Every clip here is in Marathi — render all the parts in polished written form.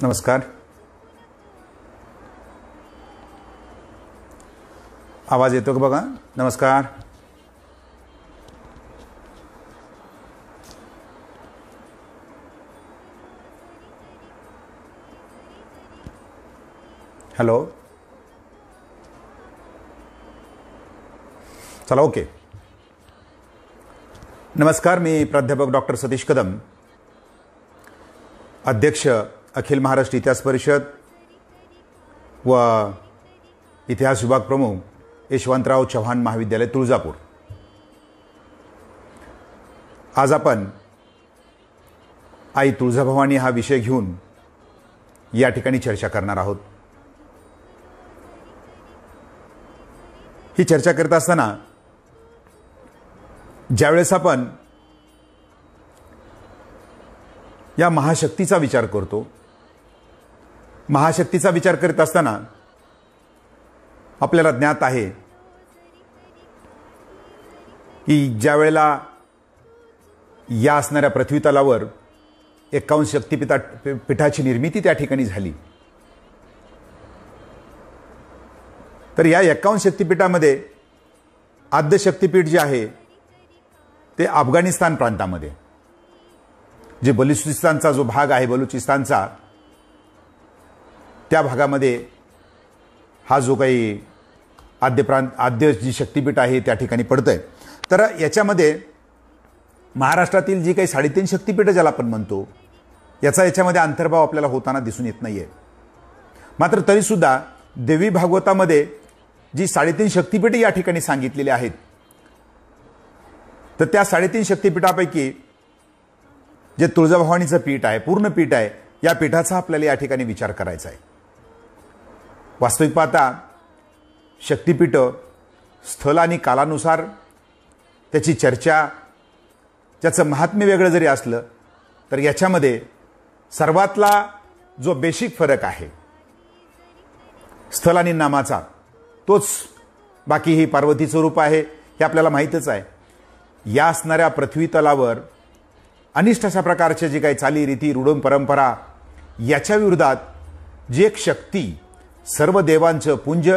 नमस्कार. आवाज येतो का बघा? नमस्कार. हॅलो. चला, ओके. नमस्कार. मी प्राध्यापक डॉक्टर सतीश कदम, अध्यक्ष अखिल महाराष्ट्र इतिहास परिषद व इतिहास विभाग प्रमुख यशवंतराव चव्हाण महाविद्यालय तुळजापूर. आज आपण आई तुळजाभवानी हा विषय घेऊन या ठिकाणी चर्चा करणार आहोत. ही चर्चा करत असताना ज्यावेळेस आपण या महाशक्तीचा विचार करतो, महाशक्तीचा विचार करत असताना आपल्याला ज्ञात आहे की ज्या वेळेला या असणाऱ्या पृथ्वीतलावर 51 शक्तिपीठाची निर्मिती त्या ठिकाणी झाली, तर या 51 शक्तिपीठामध्ये आद्य शक्तिपीठ जे आहे ते अफगाणिस्तान प्रांतामध्ये, जे बलुचिस्तानचा जो भाग आहे बलुचिस्तानचा, त्या भागामध्ये हा जो काही आद्य जी शक्तिपीठ आहे त्या ठिकाणी पडतंय. तर याच्यामध्ये महाराष्ट्रातील जी काही 3.5 शक्तिपीठं ज्याला आपण म्हणतो, याच्यामध्ये अंतर्भाव आपल्याला होताना दिसून येत नाहीये. मात्र तरीसुद्धा देवी भागवतामध्ये जी 3.5 शक्तिपीठे या ठिकाणी सांगितलेली आहेत, तर त्या 3.5 शक्तिपीठापैकी जे तुळजाभवानीचं पीठ आहे, पूर्ण पीठ आहे, या पीठाचा आपल्याला या ठिकाणी विचार करायचा आहे. वास्तविक पाहता शक्तिपीठ स्थल आणि कालानुसार त्याची चर्चा, त्याचं महात्म्य वेगळं जरी असलं तर याच्यामध्ये सर्वातला जो बेसिक फरक आहे स्थल आणि नामाचा, तोच बाकी ही पार्वतीचं रूप आहे हे आपल्याला माहीतच आहे. या असणाऱ्या पृथ्वी तलावर अनिष्ट अशा प्रकारचे जे काही चालीरीती, रूढ परंपरा, याच्या विरोधात जी एक शक्ती, सर्व देवांचं पुंज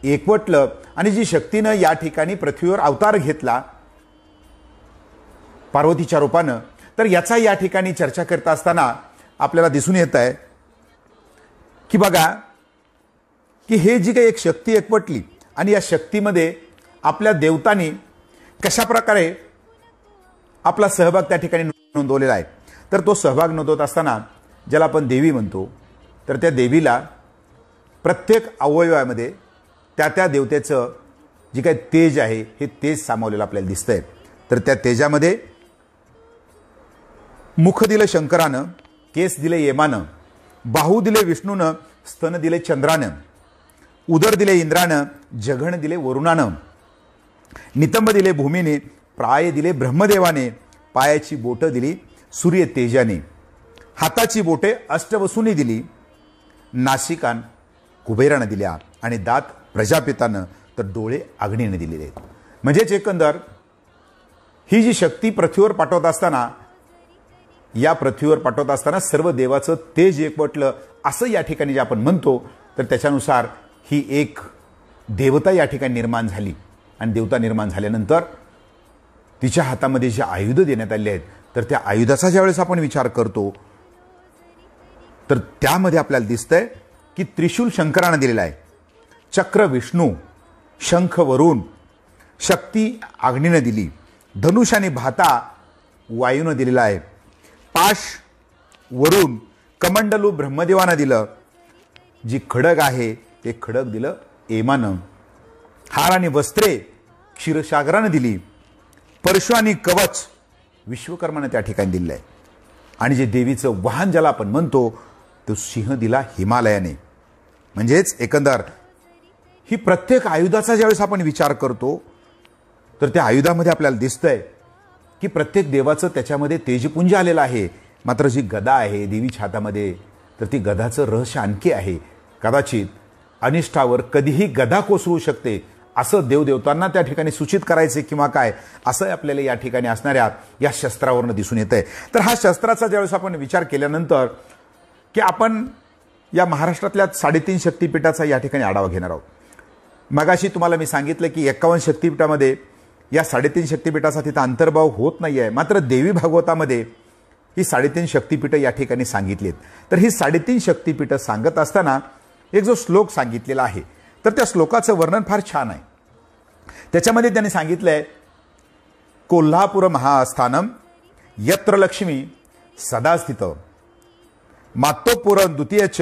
एकवटलं आणि जी शक्तीनं या ठिकाणी पृथ्वीवर अवतार घेतला पार्वतीच्या रूपानं, तर याचा या ठिकाणी चर्चा करत असताना आपल्याला दिसून येत आहे की बघा की हे जी काही एक शक्ती एकवटली आणि या शक्तीमध्ये आपल्या देवतांनी कशा प्रकारे आपला सहभाग त्या ठिकाणी नोंदवलेला आहे. तर तो सहभाग नोंदवत असताना ज्याला आपण देवी म्हणतो, तर त्या देवीला प्रत्येक अवयवामध्ये त्या देवतेचं जे काही तेज आहे हे तेज सामावलेलं आपल्याला दिसतंय. तर त्या तेजामध्ये मुख दिलं शंकरानं, केस दिले यमानं, बाहू दिले विष्णूनं, स्तन दिले चंद्रानं, उदर दिले इंद्रानं, जघण दिले वरुणानं, नितंब दिले भूमीने, प्राय दिले ब्रह्मदेवाने, पायाची बोटं दिली सूर्य तेजाने, हाताची बोटे अष्टवसूने दिली, नासिकान कुबेरानं दिल्या आणि दात प्रजापितानं, तर डोळे अग्नीने दिलेले. म्हणजेच एकंदर ही जी शक्ती पृथ्वीवर पाठवत असताना, या पृथ्वीवर पाठवत असताना सर्व देवाचं तेज एकवटलं असं या ठिकाणी जे आपण म्हणतो, तर त्याच्यानुसार ही एक देवता या ठिकाणी निर्माण झाली. आणि देवता निर्माण झाल्यानंतर तिच्या हातामध्ये जे आयुध देण्यात आले आहेत, तर त्या आयुधाचा ज्यावेळेस आपण विचार करतो, तर त्यामध्ये आपल्याला दिसतंय की त्रिशूल शंकरानं दिलेला आहे, चक्र विष्णू, शंख वरुण, शक्ती अग्नीनं दिली, धनुष आणि भाता वायूनं दिलेला आहे, पाश वरुण, कमंडलू ब्रह्मदेवानं दिलं, जी खडग आहे ते खडग दिलं एमानं, हार आणि वस्त्रे क्षीरसागरानं दिली, परशु आणि कवच विश्वकर्मानं त्या ठिकाणी दिलं आहे. आणि जे देवीचं वाहन ज्याला आपण म्हणतो, तो सिंह दिला हिमालयाने. म्हणजेच एकंदर ही प्रत्येक आयुधाचा ज्यावेळेस आपण विचार करतो, तर त्या आयुधामध्ये आपल्याला दिसतंय की प्रत्येक देवाचं त्याच्यामध्ये तेजपुंज आलेलं आहे. मात्र जी गदा आहे देवीच्या हातामध्ये, तर ती गदाचं रहस्य आणखी आहे. कदाचित अनिष्ठावर कधीही गदा कोसळू शकते असं देवदेवतांना त्या ठिकाणी सूचित करायचे किंवा काय, असं आपल्याला या ठिकाणी असणाऱ्या या शस्त्रावरनं दिसून येतंय. तर हा शस्त्राचा ज्यावेळेस आपण विचार केल्यानंतर की आपण या महाराष्ट्रातल्या 3.5 शक्तिपीठाचा या ठिकाणी आढावा घेणार आहोत. मगाशी तुम्हाला मी सांगितलं की 51 शक्तिपीठामध्ये या 3.5 शक्तिपीठाचा तिथं अंतर्भाव होत नाही आहे. मात्र देवी भागवतामध्ये ही 3.5 शक्तिपीठं या ठिकाणी सांगितलीत. तर ही 3.5 शक्तिपीठं सांगत असताना एक जो श्लोक सांगितलेला आहे, तर त्या श्लोकाचं वर्णन फार छान आहे. त्याच्यामध्ये त्यांनी सांगितलंय, कोल्हापूर महास्थानम यत्र लक्ष्मी सदा स्थित मातोपुर द्वितीयच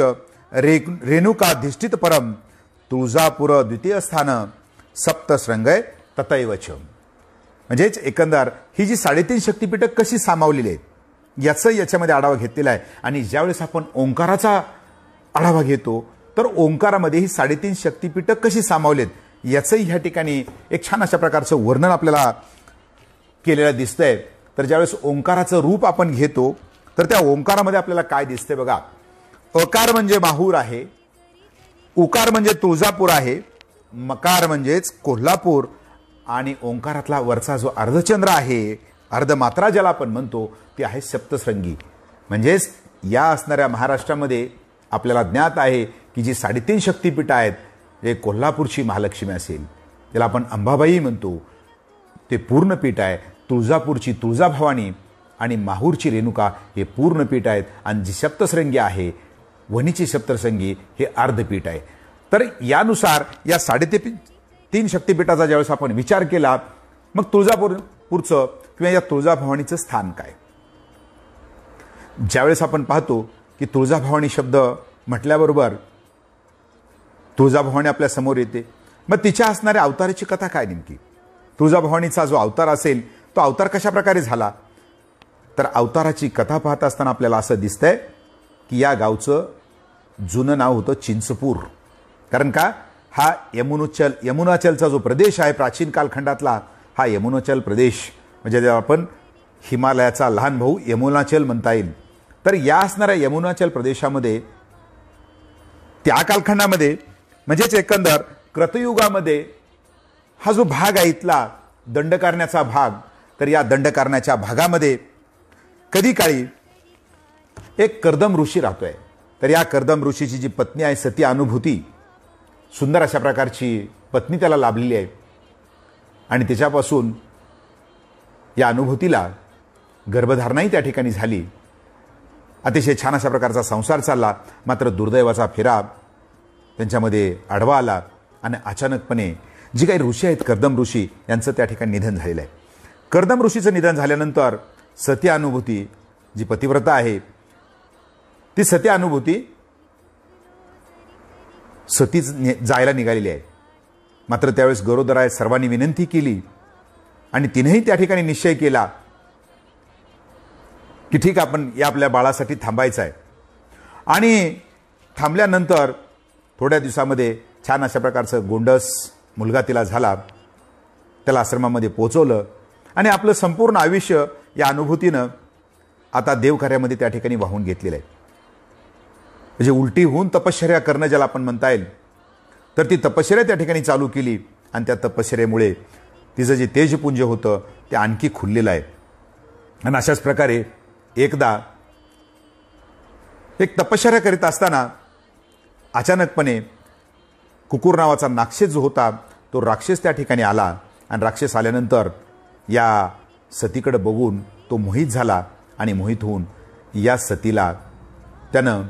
रेणुकाधिष्ठित परम तुळजापूर द्वितीय स्थान सप्तशृंगय तथैवच. म्हणजेच एकंदर ही जी 3.5 शक्तिपीठं कशी सामावलेली आहेत याचं याच्यामध्ये आढावा घेतलेला आहे. आणि ज्यावेळेस आपण ओंकाराचा आढावा घेतो तर ओंकारामध्ये ही 3.5 शक्तिपीठं कशी सामावलेत याचंही ह्या ठिकाणी एक छान अशा प्रकारचं वर्णन आपल्याला केलेलं दिसतंय. तर ज्यावेळेस ओंकाराचं रूप आपण घेतो तर त्या ओंकारामध्ये आपल्याला काय दिसतंय बघा. अकार म्हणजे माहूर आहे, उकार म्हणजे तुळजापूर आहे, मकार म्हणजेच कोल्हापूर आणि ओंकारातला वरचा जो अर्धचंद्र आहे, अर्धमात्रा ज्याला आपण म्हणतो, ते आहे सप्तशृंगी. म्हणजेच या असणाऱ्या महाराष्ट्रामध्ये आपल्याला ज्ञात आहे की जी 3.5 शक्तिपीठं आहेत, जे कोल्हापूरची महालक्ष्मी असेल त्याला आपण अंबाबाई म्हणतो, ते पूर्णपीठ आहे. तुळजापूरची तुळजाभवानी आणि माहूरची रेणुका हे पूर्णपीठ आहेत. आणि जी सप्तशृंगी आहे, वणीची सप्तशृंगी, हे अर्धपीठ आहे. तर यानुसार या 3.5 शक्तिपीठाचा ज्यावेळेस आपण विचार केला, मग तुळजापूरचं किंवा या तुळजाभवानीचं स्थान काय. ज्यावेळेस आपण पाहतो की तुळजाभवानी शब्द म्हटल्याबरोबर तुळजाभवानी आपल्या समोर येते. मग तिच्या असणाऱ्या अवताराची कथा काय नेमकी. तुळजाभवानीचा जो अवतार असेल तो अवतार कशा प्रकारे झाला, तर अवताराची कथा पाहत असताना आपल्याला असं दिसतंय की या गावचं जुनं नाव होतं चिंचपूर. कारण का, हा यमुनाचलचा जो प्रदेश आहे प्राचीन कालखंडातला, हा यमुनाचल प्रदेश म्हणजे आपण हिमालयाचा लहान भाऊ यमुनाचल म्हणता येईल. तर या असणाऱ्या यमुनाचल प्रदेशामध्ये त्या कालखंडामध्ये म्हणजेच एकंदर कृतयुगामध्ये हा जो भाग आहे इथला दंडकारण्याचा भाग, तर या दंडकारण्याच्या भागामध्ये कधी काळी एक कर्दम ऋषी राहतोय. तर या कर्दम ऋषीची जी पत्नी आहे सती अनुभूती, सुंदर अशा प्रकारची पत्नी त्याला लाभलेली आहे. आणि त्याच्यापासून या अनुभूतीला गर्भधारणाही त्या ठिकाणी झाली. अतिशय छान अशा प्रकारचा संसार चालला. मात्र दुर्दैवाचा फेरा त्यांच्यामध्ये आडवा आला आणि अचानकपणे जी काही ऋषी आहेत कर्दम ऋषी यांचं त्या ठिकाणी निधन झालेलं आहे. कर्दम ऋषीचं निधन झाल्यानंतर सती अनुभूती जी पतिव्रता आहे, ती सती अनुभूती सतीच जायला निघालेली आहे. मात्र त्यावेळेस गरोदर सर्वांनी विनंती केली आणि तिनेही त्या ठिकाणी निश्चय केला की ठीक आपण या आपल्या बाळासाठी थांबायचं आहे. आणि थांबल्यानंतर थोड्या दिवसामध्ये छान अशा प्रकारचं गोंडस मुलगा तिला झाला. त्याला आश्रमामध्ये पोहोचवलं आणि आपलं संपूर्ण आयुष्य या अनुभूतीनं आता देवकार्यामध्ये त्या ठिकाणी वाहून घेतलेलं आहे. म्हणजे उलटी होऊन तपश्चर्या करणं ज्याला आपण म्हणता येईल, तर ती तपश्चर्या त्या ठिकाणी चालू केली आणि त्या तपश्चर्येमुळे तिचं जे तेजपुंज होतं ते आणखी खुललेलं आहे. आणि अशाच प्रकारे एकदा एक तपश्चर्या करीत असताना अचानकपणे कुकुर नावाचा राक्षस जो होता तो राक्षस त्या ठिकाणी आला. आणि राक्षस आल्यानंतर या सतीकडे बघून तो मोहित झाला आणि मोहित होऊन या सतीला त्यानं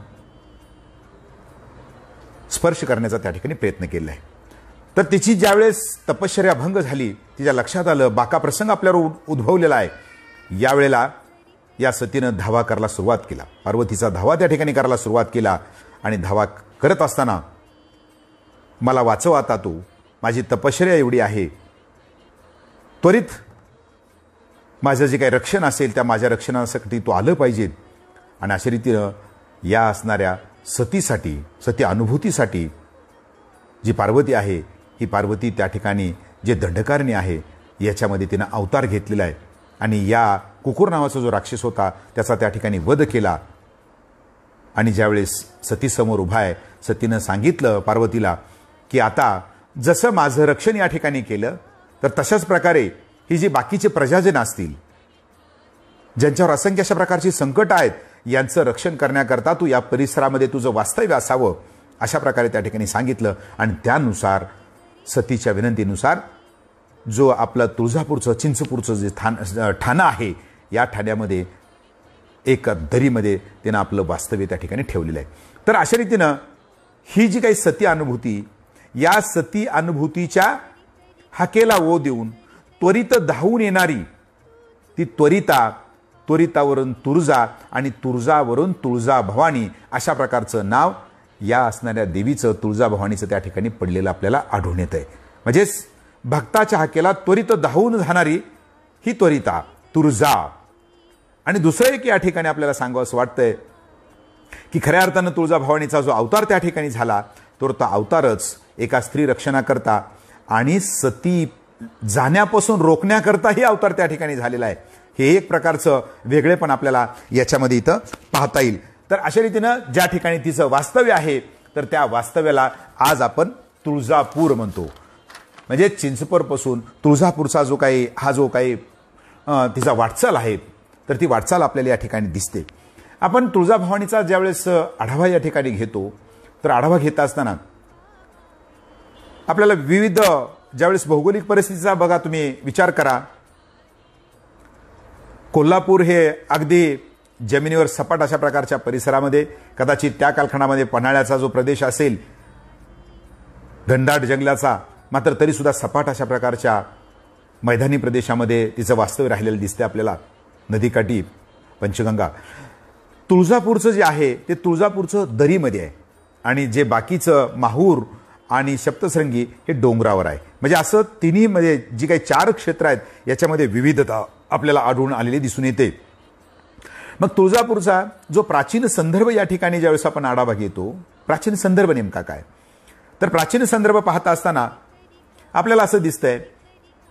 स्पर्श करण्याचा त्या ठिकाणी प्रयत्न केला आहे. तर तिची ज्यावेळेस तपश्चर्या भंग झाली, तिच्या लक्षात आलं बाका प्रसंग आपल्यावर उद्भवलेला आहे. यावेळेला या सतीनं धावा करायला सुरुवात केला. पार्वतीचा धावा त्या ठिकाणी करायला सुरुवात केला. आणि धावा करत असताना मला वाचव आता तू, माझी तपश्चर्या एवढी आहे, त्वरित माझं जे काही रक्षण असेल त्या माझ्या रक्षणासाठी तू आलं पाहिजे. आणि अशा रीतीनं या असणाऱ्या सतीसाठी, सती अनुभूतीसाठी जी पार्वती आहे, ही पार्वती त्या ठिकाणी जे दंडकारणी आहे याच्यामध्ये तिनं अवतार घेतलेला आहे. आणि या कुकुर नावाचा जो राक्षस होता त्याचा त्या ठिकाणी वध केला. आणि ज्यावेळेस सतीसमोर उभा आहे, सतीनं सांगितलं पार्वतीला की आता जसं माझं रक्षण या ठिकाणी केलं, तर तशाच प्रकारे ही जी बाकीचे प्रजाजन असतील ज्यांच्यावर असंख्य अशा प्रकारची संकट आहेत, यांचं रक्षण करण्याकरता तू या परिसरामध्ये तुझं वास्तव्य असावं, अशा प्रकारे त्या ठिकाणी सांगितलं. आणि त्यानुसार सतीच्या विनंतीनुसार जो आपलं तुळजापूरचं चिंचपूरचं जे ठाणं आहे, या ठाण्यामध्ये एक दरीमध्ये तिनं आपलं वास्तव्य त्या ठिकाणी ठेवलेलं आहे. तर अशा रीतीनं ही जी काही सती अनुभूती, या सती अनुभूतीच्या हाकेला ओ देऊन त्वरित धावून येणारी ती त्वरितावरून तुळजा आणि तुळजावरून तुळजा भवानी, अशा प्रकारचं नाव या असणाऱ्या देवीचं, तुळजा भवानीचं त्या ठिकाणी पडलेलं आपल्याला आढळून येत आहे. म्हणजेच भक्ताच्या हाकेला त्वरित धावून जाणारी ही त्वरिता तुळजा. आणि दुसरं एक या ठिकाणी आपल्याला सांगावं असं वाटतंय की खऱ्या अर्थानं तुळजा भवानीचा जो अवतार त्या ठिकाणी झाला, तो अवतारच एका स्त्री रक्षणाकरता आणि सती जाण्यापासून रोखण्याकरताही अवतार त्या ठिकाणी झालेला आहे. हे एक प्रकारचं वेगळेपण आपल्याला याच्यामध्ये इथं पाहता येईल. तर अशा रीतीनं ज्या ठिकाणी तिचं वास्तव्य आहे, तर त्या वास्तव्याला आज आपण तुळजापूर म्हणतो. म्हणजे चिंचपूरपासून तुळजापूरचा जो काही तिचा वाटचाल आहे, तर ती वाटचाल आपल्याला या ठिकाणी दिसते. आपण तुळजाभवानीचा ज्यावेळेस आढावा या ठिकाणी घेतो, तर आढावा घेत असताना आपल्याला विविध ज्यावेळेस भौगोलिक परिस्थितीचा बघा तुम्ही विचार करा. कोल्हापूर हे अगदी जमिनीवर सपाट अशा प्रकारच्या परिसरामध्ये, कदाचित त्या कालखंडामध्ये पन्हाळ्याचा जो प्रदेश असेल घनदाट जंगलाचा, मात्र तरी सुद्धा सपाट अशा प्रकारच्या मैदानी प्रदेशामध्ये तिचं वास्तव्य राहिलेलं दिसते आपल्याला, नदीकाठी पंचगंगा. तुळजापूरचं जे आहे ते तुळजापूरचं दरीमध्ये आहे आणि जे बाकीचं माहूर आणि सप्तशृंगी हे डोंगरावर आहे. म्हणजे असं तिन्हीमध्ये जी काही 4 क्षेत्र आहेत, याच्यामध्ये विविधता आपल्याला आढळून आलेली दिसून येते. मग तुळजापूरचा जो प्राचीन संदर्भ या ठिकाणी ज्यावेळेस आपण आढावा घेतो, प्राचीन संदर्भ नेमका काय, तर प्राचीन संदर्भ पाहता असताना आपल्याला असं दिसतंय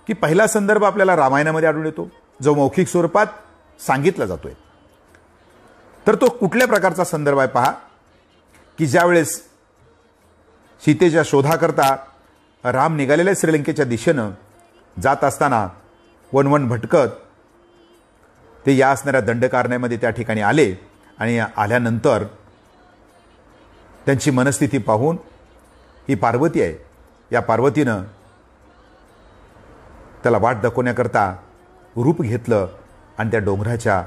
की पहिला संदर्भ आपल्याला रामायणामध्ये आढळून येतो, जो मौखिक स्वरूपात सांगितला जातोय. तर तो कुठल्या प्रकारचा संदर्भ आहे पहा, की ज्यावेळेस सीतेच्या शोधाकरता राम निघालेल्या श्रीलंकेच्या दिशेनं जात असताना वन भटकत ते या असणाऱ्या दंडकारण्यामध्ये त्या ठिकाणी आले. आणि आल्यानंतर त्यांची मनस्थिती पाहून ही पार्वती आहे, या पार्वतीनं त्याला वाट दाखवण्याकरता रूप घेतलं आणि त्या डोंगराच्या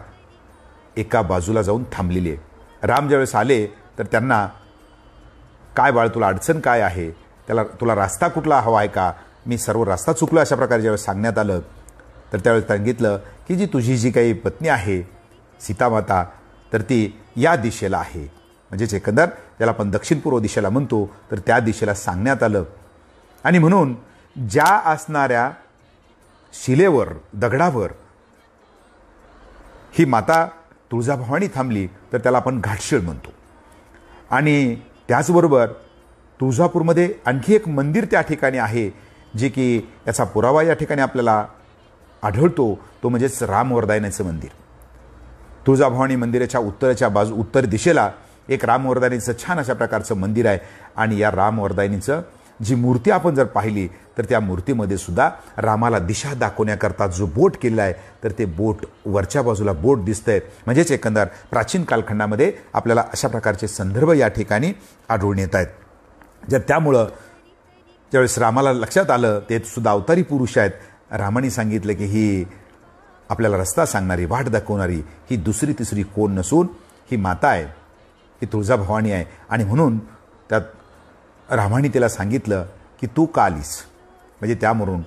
एका बाजूला जाऊन थांबलेली आहे. राम ज्यावेळेस आले तर त्यांना, काय बाळ तुला अडचण काय आहे, तुला रस्ता कुठला हवा आहे का, मी सर्व रस्ता चुकलो अशा प्रकारे ज्यावेळेस सांगण्यात आलं, तर त्यावेळेस सांगितलं की जी काही पत्नी आहे सीतामाता, तर ती या दिशेला आहे. म्हणजेच एकंदर त्याला आपण दक्षिण पूर्व दिशेला म्हणतो, तर त्या दिशेला सांगण्यात आलं. आणि म्हणून ज्या असणाऱ्या शिलेवर, दगडावर ही माता तुळजाभवानी थांबली, तर त्याला आपण घाटशीळ म्हणतो. आणि त्याचबरोबर तुळजापूरमध्ये आणखी एक मंदिर त्या ठिकाणी आहे, जे की याचा पुरावा या ठिकाणी आपल्याला आढळतो, तो म्हणजेच रामवरदायनाचं मंदिर. तुळजाभवानी मंदिराच्या उत्तर दिशेला एक रामवरदायनीचं छान अशा प्रकारचं मंदिर आहे. आणि या रामवरदायनीचं जी मूर्ती आपण जर पाहिली, तर त्या मूर्तीमध्ये सुद्धा रामाला दिशा दाखवण्याकरता जो बोट केलेला आहे, तर ते बोट वरच्या बाजूला बोट दिसतंय. म्हणजेच एकंदर प्राचीन कालखंडामध्ये आपल्याला अशा प्रकारचे संदर्भ या ठिकाणी आढळून येत आहेत. त्यामुळं ज्यावेळेस रामाला लक्षात आलं ते सुद्धा अवतारी पुरुष आहेत, रामाने सांगितलं की ही आपल्याला रस्ता सांगणारी, वाट दाखवणारी ही दुसरी तिसरी कोण नसून ही माता आहे, ही तुळजाभवानी आहे. आणि म्हणून त्यात रामाने तिला सांगितलं की तू का आलीस, म्हणजे त्यावरून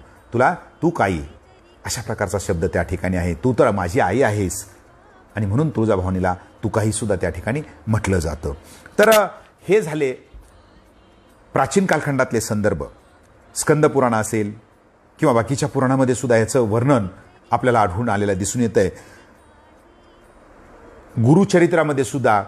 तू काही अशा प्रकारचा शब्द त्या ठिकाणी आहे. तू तर माझी आई आहेस, आणि म्हणून तुळजाभवानीला तू काही सुद्धा त्या ठिकाणी म्हटलं जातं. तर हे झाले प्राचीन कालखंडातले संदर्भ. स्कंद पुराण असेल किंवा बाकीच्या पुराणामध्ये सुद्धा याचं वर्णन आपल्याला आढळून आलेलं दिसून येत आहे. गुरुचरित्रामध्ये सुद्धा,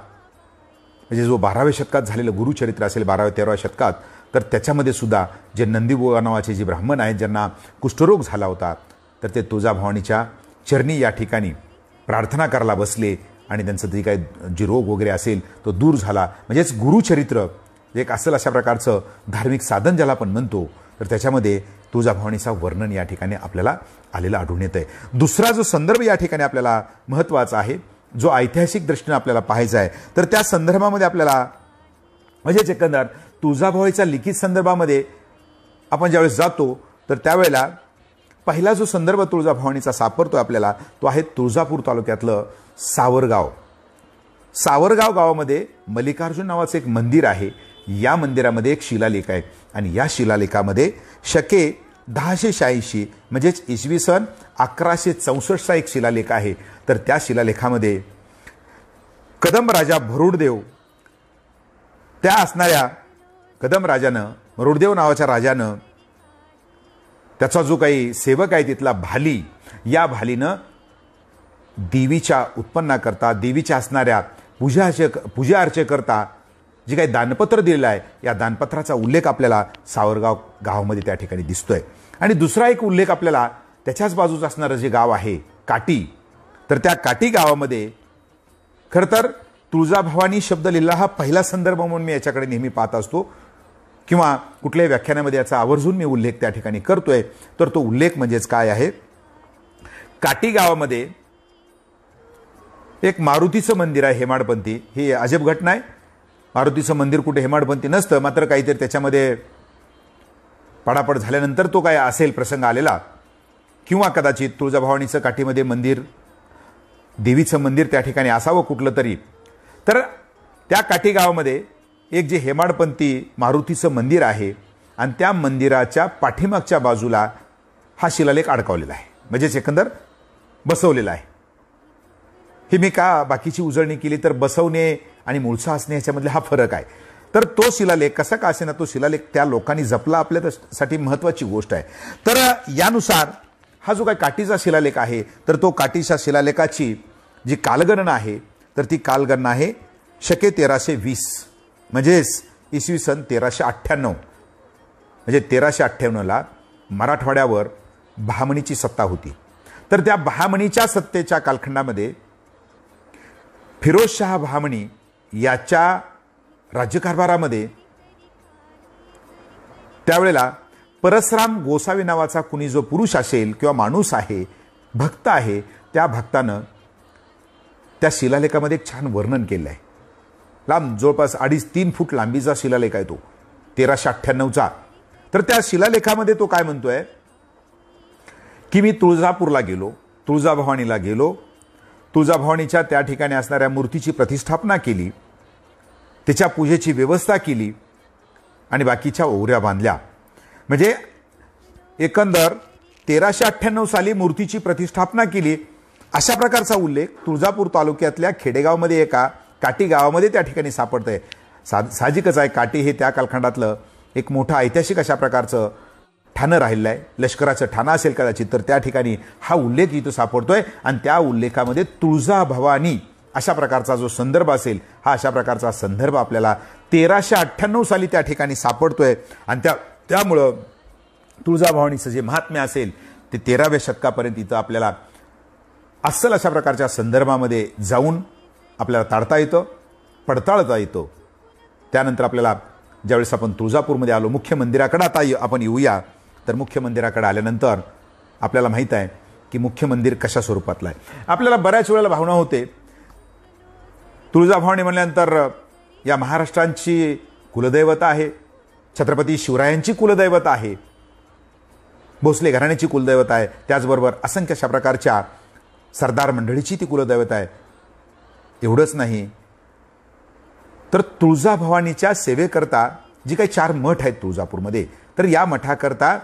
म्हणजे जो 12व्या शतकात झालेलं गुरुचरित्र असेल, 12व्या-13व्या शतकात, तर त्याच्यामध्ये सुद्धा जे नंदीबुवा नावाचे जे ब्राह्मण आहेत, ज्यांना कुष्ठरोग झाला होता, तर ते तुळजाभवानीच्या चरणी या ठिकाणी प्रार्थना करायला बसले आणि त्यांचं जे काही जे रोग वगैरे असेल तो दूर झाला. म्हणजेच गुरुचरित्र एक असेल अशा प्रकारचं धार्मिक साधन ज्याला आपण म्हणतो, तर त्याच्यामध्ये तुळजाभवानीचा वर्णन या ठिकाणी आपल्याला आलेला आढळून येत आहे. दुसरा जो संदर्भ या ठिकाणी आपल्याला महत्त्वाचा आहे, जो ऐतिहासिक दृष्टीने आपल्याला पाहायचा आहे, तर त्या संदर्भामध्ये आपल्याला म्हणजे एकंदर तुळजाभवानीच्या लिखित संदर्भामध्ये आपण ज्यावेळेस जातो तर त्यावेळेला पहिला जो संदर्भ तुळजाभवानीचा सापडतो आपल्याला तो आहे तुळजापूर तालुक्यातलं सावरगाव. सावरगाव गावामध्ये मल्लिकार्जुन नावाचं एक मंदिर आहे. या मंदिरामध्ये एक शिलालेख आहे आणि या शिलालेखामध्ये शके 1086 म्हणजेच इसवी सन 1164चा एक शिलालेख आहे. तर त्या शिलालेखामध्ये कदंब राजा भरुडदेव, त्या असणाऱ्या कदंब राजानं, भरुडदेव नावाच्या राजानं, त्याचा जो काही सेवक आहे तिथला भाली, या भालीनं देवीच्या उत्पन्नाकरता, देवीच्या असणाऱ्या पूजा अर्चेकरता जे काही दानपत्र दिलेलं आहे, या दानपत्राचा उल्लेख आपल्याला सावरगाव गावामध्ये त्या ठिकाणी दिसतोय. आणि दुसरा एक उल्लेख आपल्याला त्याच्याच बाजूचं असणारं जे गाव आहे काटी, तर त्या काटी गावामध्ये खरं तर तुळजाभवानी शब्द लिहिला हा पहिला संदर्भ म्हणून मी याच्याकडे नेहमी पाहत असतो किंवा कुठल्याही व्याख्यानामध्ये याचा आवर्जून मी उल्लेख त्या ठिकाणी करतोय. तर तो उल्लेख म्हणजेच काय आहे, काटी गावामध्ये एक मारुतीचं मंदिर आहे हेमाडपंथी. ही अजब घटना आहे. मारुतीचं मंदिर कुठे हेमाडपंथी नसतं, मात्र काहीतरी त्याच्यामध्ये पडापड झाल्यानंतर तो काय असेल प्रसंग आलेला, किंवा कदाचित तुळजाभवानीचं काठीमध्ये मंदिर, देवीचं मंदिर त्या ठिकाणी असावं कुठलं तरी. तर त्या काठी गावामध्ये एक जे हेमाडपंथी मारुतीचं मंदिर आहे आणि त्या मंदिराच्या पाठीमागच्या बाजूला हा शिलालेख अडकवलेला आहे, म्हणजेच एकंदर बसवलेला आहे. हे मी का बाकीची उजळणी केली तर बसवणे आणि मूळचा असणे ह्याच्यामधला हा फरक आहे. तर तो शिलालेख कसा का असेना, तो शिलालेख त्या लोकांनी जपला आपल्यासाठी महत्त्वाची गोष्ट आहे. तर यानुसार हा जो काही काठीचा शिलालेख आहे, तर तो काठीच्या शिलालेखाची जी कालगणना आहे, तर ती कालगणना आहे शके 1320 म्हणजेच इसवी सन 1398. म्हणजे 1398ला मराठवाड्यावर बहामणीची सत्ता होती. तर त्या बहामणीच्या सत्तेच्या कालखंडामध्ये फिरोजशाह बहामणी याच्या राज्यकारभारामध्ये त्यावेळेला परसराम गोसावी नावाचा कुणी जो पुरुष असेल किंवा माणूस आहे, भक्त आहे, त्या भक्तानं त्या शिलालेखामध्ये एक छान वर्णन केलं आहे. लांब जवळपास 2.5-3 फूट लांबीचा शिलालेख आहे तो 1398चा. तर त्या शिलालेखामध्ये तो काय म्हणतोय की मी तुळजापूरला गेलो, तुळजाभवानीला गेलो, तुळजाभवानीच्या त्या ठिकाणी असणाऱ्या मूर्तीची प्रतिष्ठापना केली, त्याच्या पूजेची व्यवस्था केली आणि बाकीच्या ओवऱ्या बांधल्या. म्हणजे एकंदर 1398 साली मूर्तीची प्रतिष्ठापना केली, अशा प्रकारचा उल्लेख तुळजापूर तालुक्यातल्या खेडेगावमध्ये एका काटी गावामध्ये त्या ठिकाणी सापडतंय. साहजिकच आहे, काटी हे त्या कालखंडातलं एक मोठं ऐतिहासिक अशा प्रकारचं ठाणं राहिलं आहे. लष्कराचं ठाणं असेल कदाचित, तर त्या ठिकाणी हा उल्लेख इथं सापडतोय आणि त्या उल्लेखामध्ये तुळजाभवानी अशा प्रकारचा जो संदर्भ असेल, हा अशा प्रकारचा संदर्भ आपल्याला 1398 साली त्या ठिकाणी सापडतोय. आणि त्यामुळं तुळजाभवानीचं जे महात्म्य असेल ते 13व्या शतकापर्यंत इथं आपल्याला अस्सल अशा प्रकारच्या संदर्भामध्ये जाऊन आपल्याला ताडता येतं, पडताळता येतं. त्यानंतर आपल्याला ज्यावेळेस आपण तुळजापूरमध्ये आलो, मुख्य मंदिराकडे आता आपण येऊया. तर मुख्य मंदिराकडे आल्यानंतर आपल्याला माहीत आहे की मुख्य मंदिर कशा स्वरूपातलं आहे. आपल्याला बऱ्याच वेळेला भावना होते तुळजाभवानी म्हणल्यानंतर या महाराष्ट्रांची कुलदैवता आहे, छत्रपती शिवरायांची कुलदैवता आहे, भोसले घराण्याची कुलदैवता आहे, त्याचबरोबर असंख्य अशा प्रकारच्या सरदार मंडळीची ती कुलदैवता आहे. एवढंच नाही तर तुळजाभवानीच्या सेवेकरता जी काही 4 मठ आहेत तुळजापूरमध्ये, तर या मठाकरता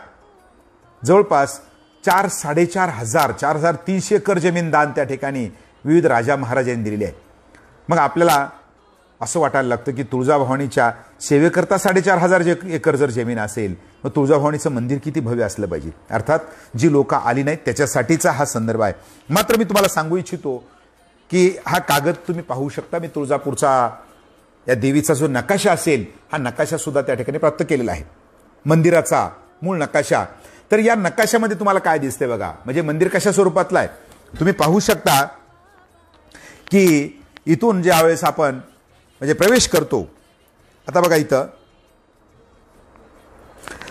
जवळपास 4-4.5 हजार 4,300 एकर जमीन दान त्या ठिकाणी विविध राजा महाराजांनी दिलेली आहे. मग आपल्याला असं वाटायला लागतं की तुळजाभवानीच्या सेवेकरता 4,500 एकर जर जमीन असेल, मग तुळजाभवानीचं मंदिर किती भव्य असलं पाहिजे. अर्थात जी लोक आली नाहीत त्याच्यासाठीचा हा संदर्भ आहे. मात्र मी तुम्हाला सांगू इच्छितो की हा कागद तुम्ही पाहू शकता. मी तुळजापूरचा या देवीचा जो नकाशा असेल, हा नकाशा सुद्धा त्या ठिकाणी प्राप्त केलेला आहे, मंदिराचा मूळ नकाशा. तर या नकाशामध्ये तुम्हाला काय दिसते बघा, म्हणजे मंदिर कशा स्वरूपातलं आहे तुम्ही पाहू शकता की इथून ज्यावेळेस आपण म्हणजे प्रवेश करतो, आता बघा इथं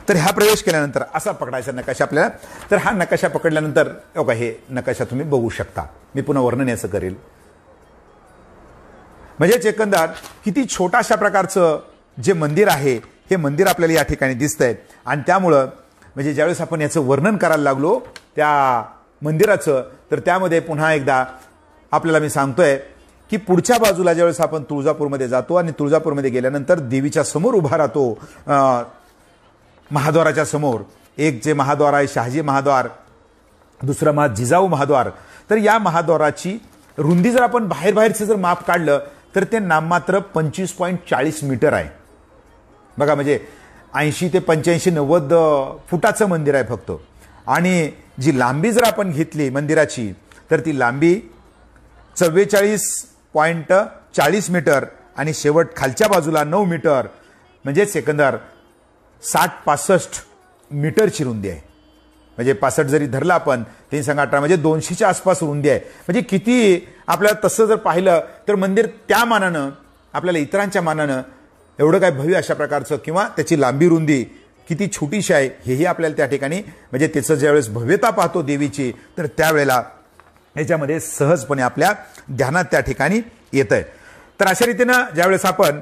तर हा प्रवेश केल्यानंतर असा पकडायचा नकाशा आपल्याला. तर हा नकाशा पकडल्यानंतर बघा हे नकाशा तुम्ही बघू शकता. मी पुन्हा वर्णन याचं करेल. म्हणजेच एकंदर किती छोटाशा प्रकारचं जे मंदिर आहे हे मंदिर आपल्याला या ठिकाणी दिसतंय. आणि त्यामुळं म्हणजे ज्यावेळेस आपण याचं वर्णन करायला लागलो त्या मंदिराचं, तर त्यामध्ये पुन्हा एकदा आपल्याला मी सांगतोय की पुढच्या बाजूला ज्यावेळेस आपण तुळजापूरमध्ये जातो आणि तुळजापूरमध्ये गेल्यानंतर देवीच्या समोर उभा राहतो, महाद्वाराच्या समोर. एक जे महाद्वार आहे शहाजी महाद्वार, दुसरं जिजाऊ महाद्वार. तर या महाद्वाराची रुंदी जर आपण बाहेरचं जर माप काढलं तर ते नाममात्र 25.40 मीटर आहे. बघा म्हणजे 80 ते 85-90 फुटाचं मंदिर आहे फक्त. आणि जी लांबी जर आपण घेतली मंदिराची तर ती लांबी 44.40 मीटर आणि शेवट खालच्या बाजूला 9 मीटर, म्हणजेच एकंदर 60-65 मीटरची रुंदी आहे. म्हणजे 65 जरी धरला आपण 3-18 म्हणजे 200च्या आसपास रुंदी आहे. म्हणजे किती आपल्याला तसं जर पाहिलं तर मंदिर त्या मानानं आपल्याला इतरांच्या मानानं एवढं काय भव्य अशा प्रकारचं किंवा त्याची लांबी रुंदी किती छोटीशी आहे हेही आपल्याला त्या ठिकाणी म्हणजे त्याचं ज्यावेळेस भव्यता पाहतो देवीची तर त्यावेळेला याच्यामध्ये सहजपणे आपल्या ध्यानात त्या ठिकाणी येतंय. तर अशा रीतीनं ज्यावेळेस आपण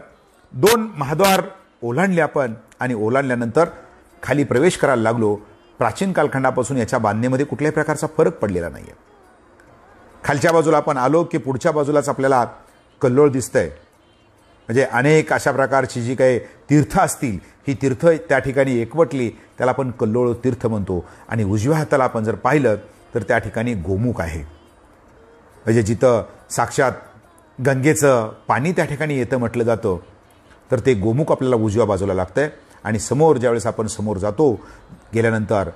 2 महाद्वार ओलांडले आपण आणि ओलांडल्यानंतर खाली प्रवेश करायला लागलो, प्राचीन कालखंडापासून याच्या बांधणीमध्ये कुठल्याही प्रकारचा फरक पडलेला नाही आहे. खालच्या बाजूला आपण आलो की पुढच्या बाजूलाच आपल्याला कल्लोळ दिसतंय. म्हणजे अनेक अशा प्रकारची जी काही तीर्थ असतील ही तीर्थ त्या ठिकाणी एकवटली, त्याला आपण कल्लोळ तीर्थ म्हणतो. आणि उजव्या हाताला आपण जर पाहिलं तर त्या ठिकाणी गोमुख आहे. म्हणजे जिथं साक्षात गंगेचं पाणी त्या ठिकाणी येतं म्हटलं जातं, तर ते गोमुख आपल्याला उजव्या बाजूला लागतंय. आणि समोर ज्यावेळेस आपण समोर जातो गेल्यानंतर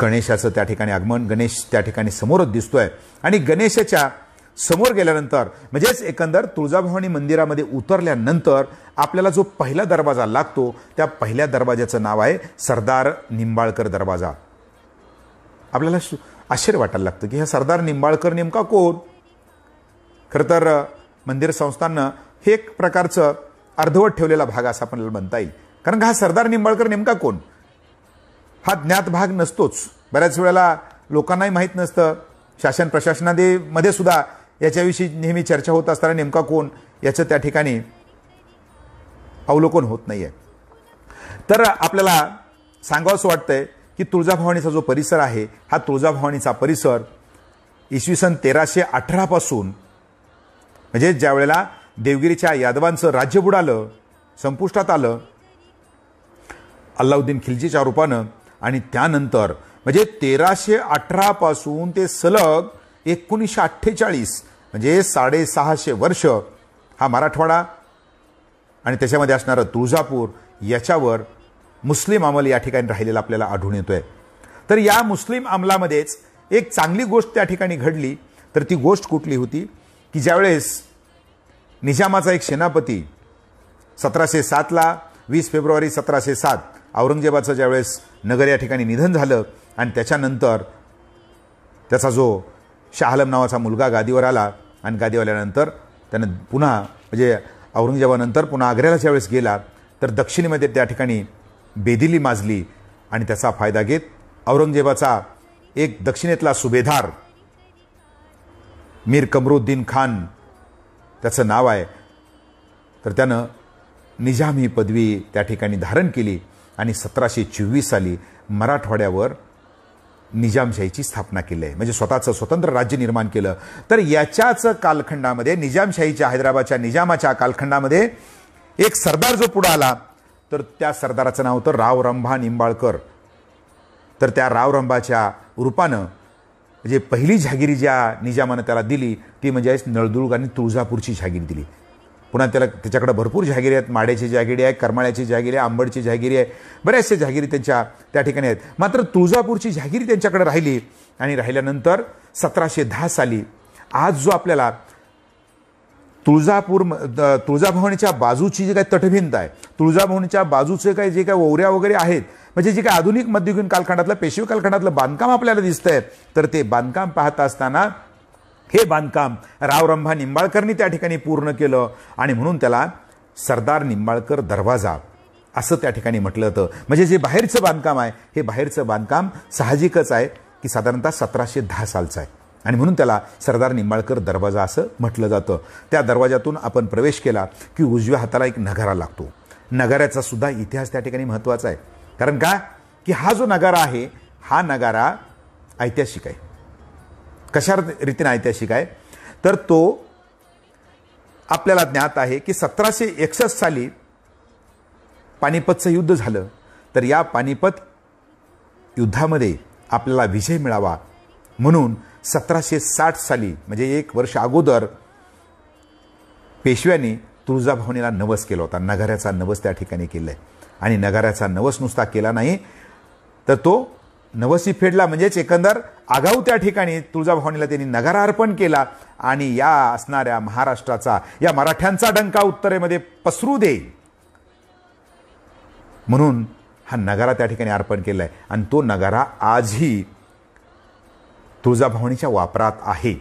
गणेशाचं त्या ठिकाणी आगमन, गणेश त्या ठिकाणी समोरच दिसतोय. आणि गणेशाच्या समोर गेल्यानंतर म्हणजेच एकंदर तुळजाभवानी मंदिरामध्ये उतरल्यानंतर आपल्याला जो पहिला दरवाजा लागतो त्या पहिल्या दरवाजाचं नाव आहे सरदार निंबाळकर दरवाजा. आपल्याला आश्चर्य वाटायला लागतं की हा सरदार निंबाळकर नेमका कोण. खरं तर मंदिर संस्थांनं हे एक प्रकारचं अर्धवट ठेवलेला भाग असं आपल्याला म्हणता येईल. कारण का हा सरदार निंबाळकर नेमका कोण हा ज्ञात भाग नसतोच. बऱ्याच वेळेला लोकांनाही माहीत नसतं. शासन प्रशासनामध्ये सुद्धा याच्याविषयी नेहमी चर्चा होत असताना नेमका कोण याचं त्या ठिकाणी अवलोकन होत नाहीये. तर आपल्याला सांगावंसं वाटतंय की तुळजाभवानीचा जो परिसर आहे हा तुळजाभवानीचा परिसर इसवी सन 1318 पासून म्हणजे ज्या वेळेला देवगिरीच्या यादवांचं राज्य बुडालं, संपुष्टात आलं अल्लाउद्दीन खिलजीच्या रूपानं, आणि त्यानंतर म्हणजे 1318 पासून ते सलग 1948 म्हणजे 650 वर्ष हा मराठवाडा आणि त्याच्यामध्ये असणारं तुळजापूर याच्यावर मुस्लिम अंमल या ठिकाणी राहिलेला आपल्याला आढळून येतोय. तर या मुस्लिम अंमलामध्येच एक चांगली गोष्ट त्या ठिकाणी घडली. तर ती गोष्ट कुठली होती की ज्यावेळेस निजामाचा एक सेनापती 1707ला 20 फेब्रुवारी 1707 औरंगजेबाचं ज्यावेळेस नगर या ठिकाणी निधन झालं आणि त्याच्यानंतर त्याचा जो शाह आलम नावाचा मुलगा गादीवर आला आणि गादीवर आल्यानंतर त्यानं पुन्हा म्हणजे औरंगजेबानंतर पुन्हा आग्र्याला ज्यावेळेस गेला तर दक्षिणेमध्ये त्या ठिकाणी बेदिली माजली आणि त्याचा फायदा घेत औरंगजेबाचा एक दक्षिणेतला सुभेदार मीर कमरुद्दीन खान त्याचं नाव आहे, तर त्यानं निजाम ही पदवी त्या ठिकाणी धारण केली आणि 1724 साली मराठवाड्यावर निजामशाहीची स्थापना केली आहे. म्हणजे स्वतःचं स्वतंत्र राज्य निर्माण केलं. तर याच्याच कालखंडामध्ये निजामशाहीच्या हैदराबादच्या निजामाच्या कालखंडामध्ये एक सरदार जो पुढे आला तर त्या सरदाराचं नाव होतं रावरंभा निंबाळकर. तर त्या रावरंभाच्या रूपानं म्हणजे पहिली जहागिरी ज्या निजामानं त्याला दिली ती म्हणजे नळदुर्ग आणि तुळजापूरची जहागिरी दिली. पुन्हा त्याच्याकडे भरपूर जहागिरी आहेत. माड्याची जहागिरी आहे, करमाळ्याची जहागिरी आहे, आंबडची जहागिरी आहे, बऱ्याचशा जहागिरी त्यांच्या त्या ठिकाणी आहेत. मात्र तुळजापूरची जहागिरी त्यांच्याकडे राहिली आणि राहिल्यानंतर 1710 साली आज जो आपल्याला तुळजाभवानीच्या बाजूची जी काही तटभिंत आहे, तुळजाभवानीच्या बाजूचे काही जे काही ओवऱ्या वगैरे आहेत, म्हणजे जे काही आधुनिक मध्ययुगीन कालखंडातलं पेशवे कालखंडातलं बांधकाम आपल्याला दिसतंय, तर ते बांधकाम पाहत असताना हे बांधकाम रावरंभा निंबाळकरनी त्या ठिकाणी पूर्ण केलं आणि म्हणून त्याला सरदार निंबाळकर दरवाजा असं त्या ठिकाणी म्हटलं होतं. म्हणजे जे बाहेरचं बांधकाम आहे हे बाहेरचं बांधकाम साहजिकच आहे की साधारणतः 1710 सालचं आहे आणि म्हणून त्याला सरदार निंबाळकर दरवाजा असं म्हटलं जातं. त्या दरवाजातून आपण प्रवेश केला की उजव्या हाताला एक नगारा लागतो. नगाऱ्याचा सुद्धा इतिहास त्या ठिकाणी महत्त्वाचा आहे. कारण का की हा जो नगारा आहे हा नगारा ऐतिहासिक आहे. कशा रीतीने ऐतिहासिक आहे तर तो आपल्याला ज्ञात आहे की 1761 साली पानिपतचं युद्ध झालं. तर या पानिपत युद्धामध्ये आपल्याला विजय मिळावा म्हणून 1760 साली म्हणजे 1 वर्ष अगोदर पेशव्यांनी तुळजाभवानीला नवस केला होता. नगाऱ्याचा नवस त्या ठिकाणी केलाय आणि नगाऱ्याचा नवस नुसता केला नाही तर तो नवसी फेडला. म्हणजेच एकंदर आगाऊ त्या ठिकाणी तुळजाभवानीला त्यांनी नगारा अर्पण केला आणि या असणाऱ्या महाराष्ट्राचा या मराठ्यांचा डंका उत्तरेमध्ये पसरू दे म्हणून हा नगारा त्या ठिकाणी अर्पण केलाय आणि तो नगारा आजही तुळजाभवानीच्या वापरात आहे.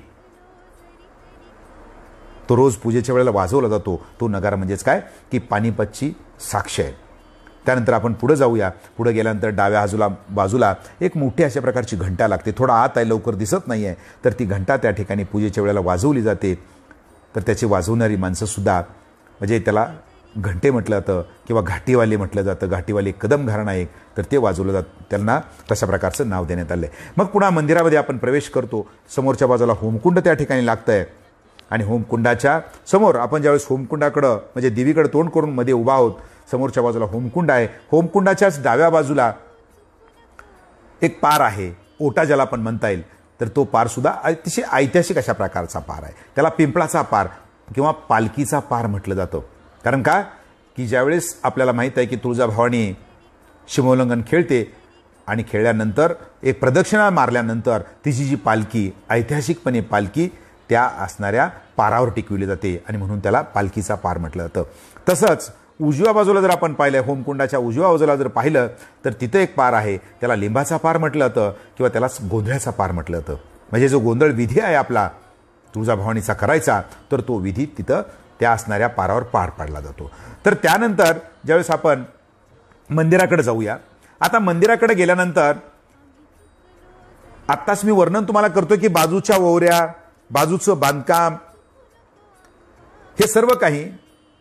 तो रोज पूजेच्या वेळेला वाजवला जातो. तो नगारा म्हणजेच काय की पानिपतची साक्ष आहे. त्यानंतर आपण पुढे जाऊया. पुढे गेल्यानंतर डाव्या बाजूला एक मोठी अशा प्रकारची घंटा लागते. थोडा आत आहे, लवकर दिसत नाही आहे. तर ती घंटा त्या ठिकाणी पूजेच्या वेळेला वाजवली जाते. तर त्याची वाजवणारी माणसंसुद्धा म्हणजे त्याला घंटे म्हटलं जातं किंवा घाटीवाले म्हटलं जातं. घाटीवाले कदम घराणा एक तर ते वाजवलं जातं. त्यांना तशा प्रकारचं नाव देण्यात आलं आहे. मग पुन्हा मंदिरामध्ये आपण प्रवेश करतो. समोरच्या बाजूला होमकुंड त्या ठिकाणी लागतं आहे आणि होमकुंडाच्या समोर आपण ज्यावेळेस होमकुंडाकडं म्हणजे देवीकडे तोंड करून मध्ये उभा आहोत. समोरच्या बाजूला होमकुंड आहे. होमकुंडाच्याच डाव्या बाजूला एक पार आहे. ओटा ज्याला आपण म्हणता येईल. तर तो पार सुद्धा अतिशय ऐतिहासिक अशा प्रकारचा पार आहे. त्याला पिंपळाचा पार किंवा पालखीचा पार म्हटलं जातं. कारण का की ज्यावेळेस आपल्याला माहीत आहे की तुळजाभवानी शिमोल्लंघन खेळते आणि खेळल्यानंतर एक प्रदक्षिणा मारल्यानंतर तिची जी पालखी ऐतिहासिकपणे पालखी त्या असणाऱ्या पारावर टिकविली जाते आणि म्हणून त्याला पालखीचा पार म्हटलं जातं. तसंच उजव्या बाजूला जर आपण पाहिलं होमकुंडाच्या उजव्या बाजूला जर पाहिलं तर तिथं एक पार आहे. त्याला लिंबाचा पार म्हटलं जातं किंवा त्याला गोंधळाचा पार म्हटलं जातं. म्हणजे जो गोंधळ विधी आहे आपला तुळजाभवानीचा करायचा तर तो विधी तिथं त्या असणाऱ्या पारावर पार पाडला जातो. तर त्यानंतर ज्यावेळेस आपण मंदिराकडे जाऊया. आता मंदिराकडे गेल्यानंतर आत्ताच मी वर्णन तुम्हाला करतोय की बाजूच्या ओवऱ्या बाजूचं बांधकाम हे सर्व काही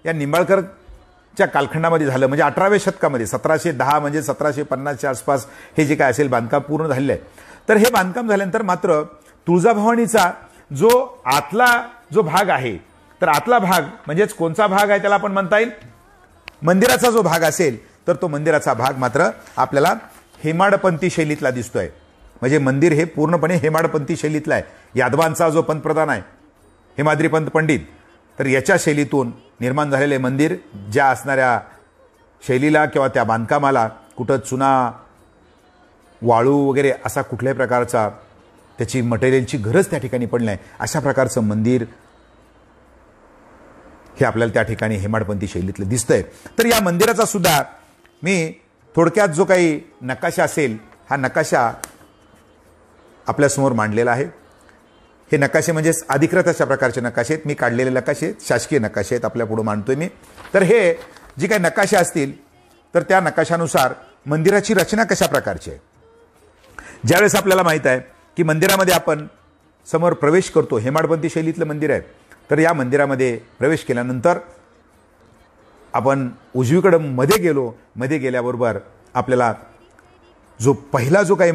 या निंबाळकरच्या कालखंडामध्ये झालं. म्हणजे 18व्या शतकामध्ये 1710 म्हणजे 1750च्या आसपास हे जे काय असेल बांधकाम पूर्ण झालेलं आहे. तर हे बांधकाम झाल्यानंतर मात्र तुळजाभवानीचा जो आतला जो भाग आहे तर आतला भाग म्हणजेच कोणचा भाग आहे त्याला आपण म्हणता येईल मंदिराचा जो भाग असेल तर तो मंदिराचा भाग मात्र आपल्याला हेमाडपंथी शैलीतला दिसतोय. म्हणजे मंदिर हे पूर्णपणे हेमाडपंथी शैलीतला आहे. यादवांचा जो पंतप्रधान आहे हेमाद्री पंत पंडित तर याच्या शैलीतून निर्माण झालेले मंदिर ज्या असणाऱ्या शैलीला किंवा त्या बांधकामाला कुठं चुना वाळू वगैरे असा कुठल्याही प्रकारचा त्याची मटेरियलची गरज त्या ठिकाणी पडली नाही अशा प्रकारचं मंदिर हे आपल्याला त्या ठिकाणी हेमाडपंथी शैलीतलं दिसतंय. तर या मंदिराचा सुद्धा मी थोडक्यात जो काही नकाशा असेल हा नकाशा आपल्यासमोर मांडलेला आहे. हे नकाशे म्हणजेच अधिकृत अशा प्रकारचे नकाशे आहेत. मी काढलेले नकाशे आहेत, शासकीय नकाशे आहेत आपल्या पुढे मांडतोय मी. तर हे जे काही नकाशे असतील तर त्या नकाशानुसार मंदिराची रचना कशा प्रकारची आहे. ज्यावेळेस आपल्याला माहीत आहे की मंदिरामध्ये आपण समोर प्रवेश करतो हेमाडपंथी शैलीतलं मंदिर आहे. तर या मंदिरामध्ये प्रवेश केल्यानंतर आपण उजवीकडे मध्ये गेलो. मध्ये गेल्याबरोबर आपल्याला जो पहिला जो काही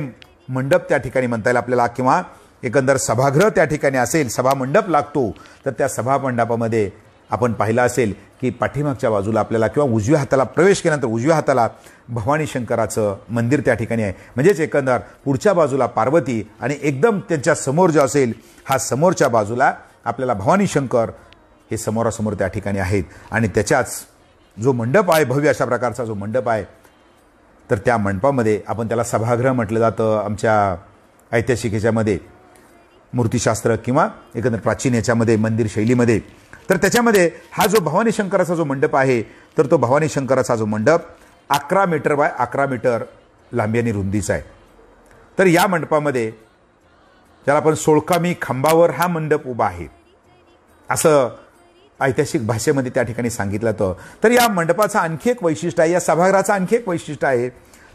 मंडप त्या ठिकाणी म्हणता येईल आपल्याला किंवा एकंदर सभागृह त्या ठिकाणी असेल सभा मंडप लागतो. तर त्या सभा मंडपामध्ये आपण पाहिलं असेल की पाठीमागच्या बाजूला आपल्याला किंवा उजव्या हाताला प्रवेश केल्यानंतर उजव्या हाताला भवानी शंकराचं मंदिर त्या ठिकाणी आहे. म्हणजेच एकंदर पुढच्या बाजूला पार्वती आणि एकदम त्यांच्या समोर जो असेल हा समोरच्या बाजूला आपल्याला भवानी शंकर हे समोरासमोर त्या ठिकाणी आहेत. आणि त्याच्याच जो मंडप आहे भव्य अशा प्रकारचा जो मंडप आहे तर त्या मंडपामध्ये आपण त्याला सभागृह म्हटलं जातं आमच्या ऐतिहासिक ह्याच्यामध्ये मूर्तिशास्त्र किंवा एकंदर प्राचीन याच्यामध्ये मंदिर शैलीमध्ये. तर त्याच्यामध्ये हा जो भवानी शंकराचा जो मंडप आहे तर तो भवानी शंकराचा जो मंडप 11 मीटर बाय 11 मीटर लांबी आणि रुंदीचा आहे. तर या मंडपामध्ये ज्याला आपण 16 खांबावर हा मंडप उभा आहे असं ऐतिहासिक भाषेमध्ये त्या ठिकाणी सांगितलं होतं. तर या मंडपाचं आणखी एक वैशिष्ट्य आहे, या सभागृहाचं आणखी एक वैशिष्ट्य आहे.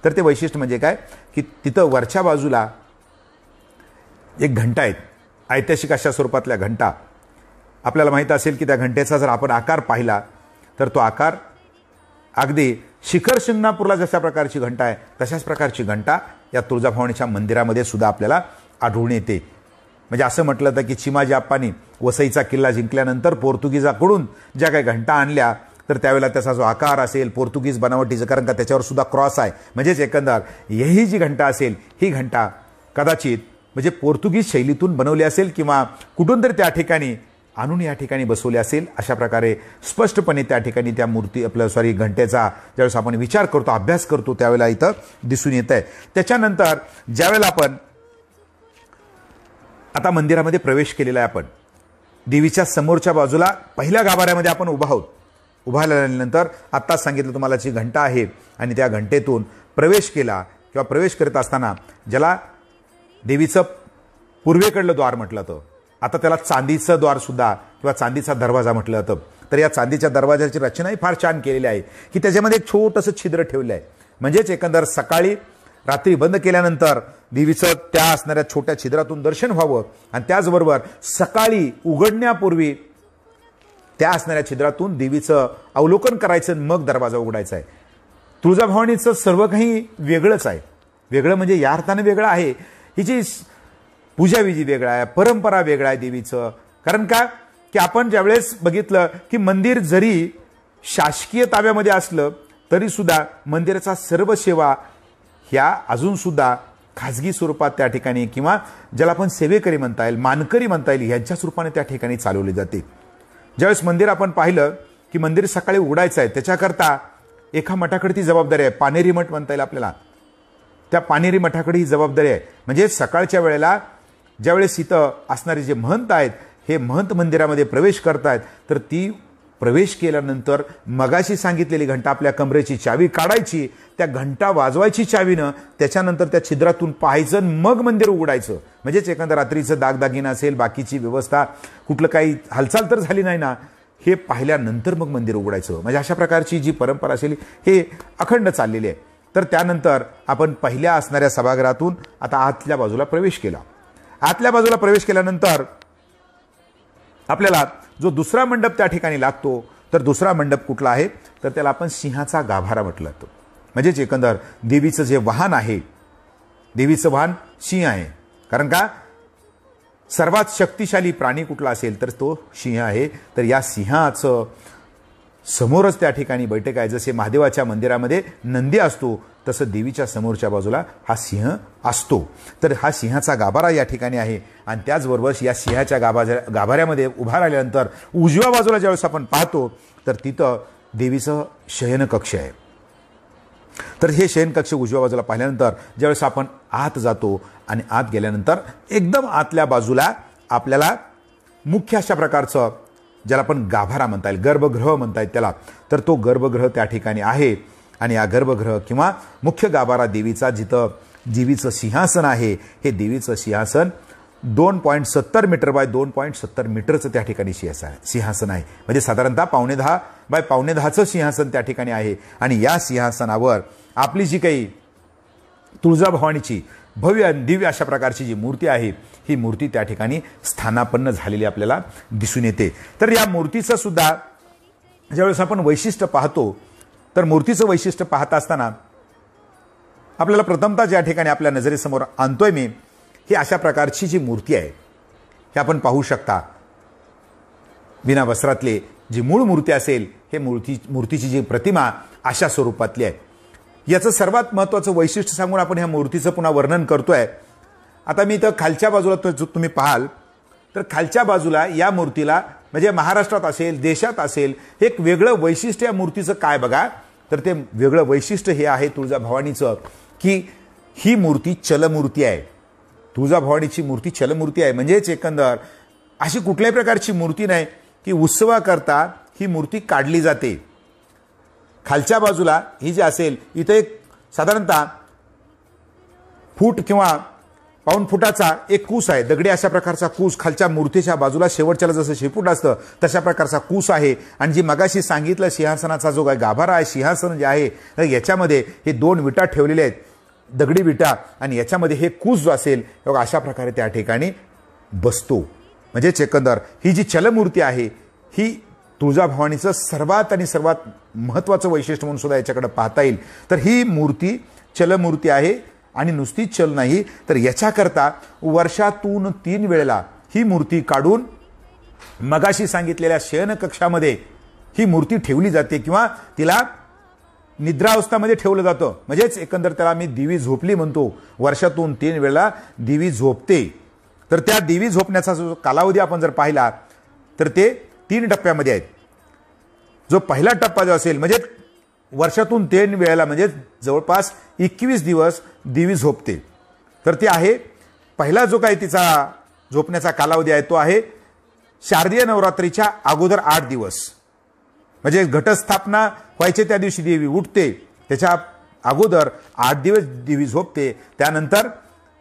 तर ते वैशिष्ट्य म्हणजे काय की तिथं वरच्या बाजूला एक घंटा आहेत, ऐतिहासिक अशा स्वरूपातल्या घंटा. आपल्याला माहीत असेल की त्या घंटेचा जर आपण आकार पाहिला तर तो आकार अगदी शिखर शिंगणापूरला जशा प्रकारची घंटा आहे तशाच प्रकारची घंटा या तुळजाभवानीच्या मंदिरामध्ये सुद्धा आपल्याला आढळून येते. म्हणजे असं म्हटलं जातं की चिमाजी आप्पांनी वसईचा किल्ला जिंकल्यानंतर पोर्तुगीजाकडून ज्या काही घंटा आणल्या तर त्यावेळेला त्याचा जो आकार असेल पोर्तुगीज बनावटीचं, कारण का त्याच्यावर सुद्धा क्रॉस आहे, म्हणजेच एकंदर ही जी घंटा असेल ही घंटा कदाचित म्हणजे पोर्तुगीज शैलीतून बनवली असेल किंवा कुठून तरी त्या ठिकाणी आणून या ठिकाणी बसवले असेल. अशा प्रकारे स्पष्टपणे त्या ठिकाणी त्या मूर्ती घंटेचा ज्यावेळेस आपण विचार करतो, अभ्यास करतो त्यावेळेला इथं दिसून येत आहे. त्याच्यानंतर ज्यावेळेला आपण आता मंदिरामध्ये प्रवेश केलेला आहे, आपण देवीच्या समोरच्या बाजूला पहिल्या गाभाऱ्यामध्ये आपण उभा आहोत. उभा राहिल्यानंतर आत्ताच सांगितलं तुम्हाला जी घंटा आहे आणि त्या घंटेतून प्रवेश केला किंवा प्रवेश करत असताना ज्याला देवीचं पूर्वेकडलं द्वार म्हटलं जातं, आता त्याला चांदीचं द्वार सुद्धा किंवा चांदीचा दरवाजा म्हटलं जातं. तर या चांदीच्या दरवाजाची रचनाही फार छान केलेली आहे की त्याच्यामध्ये एक छोटंसं छिद्र ठेवलं आहे. म्हणजेच एकंदर सकाळी रात्री बंद केल्यानंतर देवीचं त्या असणाऱ्या छोट्या छिद्रातून दर्शन व्हावं आणि त्याचबरोबर सकाळी उघडण्यापूर्वी त्या असणाऱ्या छिद्रातून देवीचं अवलोकन करायचं, मग दरवाजा उघडायचा आहे. तुळजाभवानीचं सर्व काही वेगळंच आहे. वेगळं म्हणजे या अर्थानं वेगळं आहे, हिची पूजाविधी वेगळा आहे, परंपरा वेगळा आहे देवीचं. कारण का की आपण ज्यावेळेस बघितलं की मंदिर जरी शासकीय ताब्यामध्ये असलं तरी सुद्धा मंदिराचा सर्व सेवा ह्या अजून सुद्धा खाजगी स्वरूपात त्या ठिकाणी किंवा ज्याला आपण सेवेकरी म्हणता येईल, मानकरी म्हणता येईल, यांच्या स्वरूपाने त्या ठिकाणी चालवली जाते. ज्यावेळेस मंदिर आपण पाहिलं की मंदिर सकाळी उघडायचं आहे, त्याच्याकरता एका मठाकडे ती जबाबदारी आहे, पानेरी मठ म्हणता येईल आपल्याला. त्या पानेरी मठाकडे ही जबाबदारी आहे. म्हणजे सकाळच्या वेळेला ज्यावेळेस इथं असणारे जे महंत आहेत हे महंत मंदिरामध्ये प्रवेश करतायत तर ती प्रवेश केल्यानंतर मगाशी सांगितलेली घंटा आपल्या कमरेची चावी काढायची, त्या घंटा वाजवायची चावीनं, त्याच्यानंतर त्या छिद्रातून पाहायचं, मग मंदिर उघडायचं. म्हणजेच एखादं रात्रीचं दागदागिना असेल, बाकीची व्यवस्था कुठलं काही हालचाल तर झाली नाही ना, हे पाहिल्यानंतर मग मंदिर उघडायचं. म्हणजे अशा प्रकारची जी परंपरा असेल हे अखंड चाललेली आहे. तर त्यानंतर आपण पहिल्या असणाऱ्या सभागृहातून आता आतल्या बाजूला प्रवेश केला. आतल्या बाजूला प्रवेश केल्यानंतर आपल्याला जो दुसरा मंडप त्या ठिकाणी लागतो तर दुसरा मंडप कुठला आहे तर त्याला आपण सिंहाचा गाभारा म्हटलं जातं. म्हणजेच एकंदर देवीचं जे वाहन आहे, देवीचं वाहन सिंह आहे. कारण का सर्वात शक्तिशाली प्राणी कुठला असेल तर तो सिंह आहे. तर या सिंहाचं समोरच त्या ठिकाणी बैठक आहे. जसे महादेवाच्या मंदिरामध्ये नंदी असतो तसं देवीच्या समोरच्या बाजूला हा सिंह असतो. तर हा सिंहाचा गाभारा या ठिकाणी आहे. आणि त्याचबरोबर या सिंहाच्या गाभाऱ्यामध्ये उभा राहिल्यानंतर उजव्या बाजूला ज्यावेळेस आपण पाहतो तर तिथं देवीचं शयनकक्ष आहे. तर हे शयनकक्ष उजव्या बाजूला पाहिल्यानंतर ज्यावेळेस आपण आत जातो आणि आत गेल्यानंतर एकदम आतल्या बाजूला आपल्याला मुख्य अशा प्रकारचं ज्याला आपण गाभारा म्हणता येईल, गर्भगृह म्हणता येईल त्याला, तर तो गर्भगृह त्या ठिकाणी आहे. आणि या गर्भगृह किंवा मुख्य गाभारा देवीचा, जिथं देवीचं सिंहासन आहे, हे देवीचं सिंहासन 2.70 मीटर बाय 2.70 मीटरचं त्या ठिकाणी सिंहासन आहे. म्हणजे साधारणतः 9.5 बाय 9.5चं सिंहासन त्या ठिकाणी आहे. आणि या सिंहासनावर आपली जी काही तुळजाभवानीची भव्य दिव्य अशा प्रकारची जी मूर्ती आहे ही मूर्ती त्या ठिकाणी स्थानापन्न झालेली आपल्याला दिसून येते. तर या मूर्तीचं सुद्धा ज्यावेळेस आपण वैशिष्ट्य पाहतो तर मूर्तीचं वैशिष्ट्य पाहत असताना आपल्याला प्रथमतः ज्या ठिकाणी आपल्या नजरेसमोर आणतोय मी, ही अशा प्रकारची जी मूर्ती आहे हे आपण पाहू शकता. बिना वस्त्रातले जी मूळ मूर्ती असेल हे मूर्तीची जी प्रतिमा अशा स्वरूपातली आहे. याचं सर्वात महत्त्वाचं वैशिष्ट्य सांगून आपण ह्या मूर्तीचं पुन्हा वर्णन करतोय. आता मी इथं खालच्या बाजूला तुम्ही पाहाल तर खालच्या बाजूला या मूर्तीला म्हणजे महाराष्ट्रात असेल, देशात असेल, एक वेगळं वैशिष्ट्य या मूर्तीचं काय बघा, तर ते वेगळं वैशिष्ट्य हे आहे तुळजाभवानीचं की ही मूर्ती चलमूर्ती आहे. तुळजाभवानीची मूर्ती चलमूर्ती आहे. म्हणजेच एकंदर अशी कुठल्याही प्रकारची मूर्ती नाही की उत्सवाकरता ही मूर्ती काढली जाते. खालच्या बाजूला ही जी असेल इथं एक साधारणतः फूट किंवा पाऊण फुटाचा एक कूस आहे, दगडी अशा प्रकारचा कूस खालच्या मूर्तीच्या बाजूला शेवटच्याला जसं शेपूट असतं तशा प्रकारचा कूस आहे. आणि जी मगाशी सांगितलं सिंहासनाचा जो काय गाभारा आहे, सिंहासन जे आहे, तर याच्यामध्ये हे 2 विटा ठेवलेल्या आहेत, दगडी विटा, आणि याच्यामध्ये हे कूस जो असेल अशा प्रकारे त्या ठिकाणी बसतो. म्हणजेच एकंदर ही जी चलमूर्ती आहे ही तुळजाभवानीचं सर्वात महत्त्वाचं वैशिष्ट्य म्हणून सुद्धा याच्याकडे पाहता येईल. तर ही मूर्ती चलमूर्ती आहे आणि नुसती चल नाही, तर याच्याकरता वर्षातून 3 वेळेला ही मूर्ती काढून मगाशी सांगितलेल्या शयनकक्षामध्ये ही मूर्ती ठेवली जाते किंवा तिला निद्रावस्थामध्ये ठेवलं जातं. म्हणजेच एकंदर त्याला मी दिवी झोपली म्हणतो. वर्षातून 3 वेळेला दिवी झोपते. तर त्या दिवी झोपण्याचा जो कालावधी आपण जर पाहिला तर ते 3 टप्प्यामध्ये आहेत. जो पहिला टप्पा जो असेल म्हणजे वर्षातून 3 वेळेला म्हणजे जवळपास 21 दिवस दिवी झोपते. तर ते आहे पहिला जो काही तिचा झोपण्याचा कालावधी आहे तो आहे शारदीय नवरात्रीच्या अगोदर 8 दिवस. म्हणजे घटस्थापना व्हायचे त्या दिवशी देवी उठते, त्याच्या अगोदर 8 दिवस देवी झोपते. त्यानंतर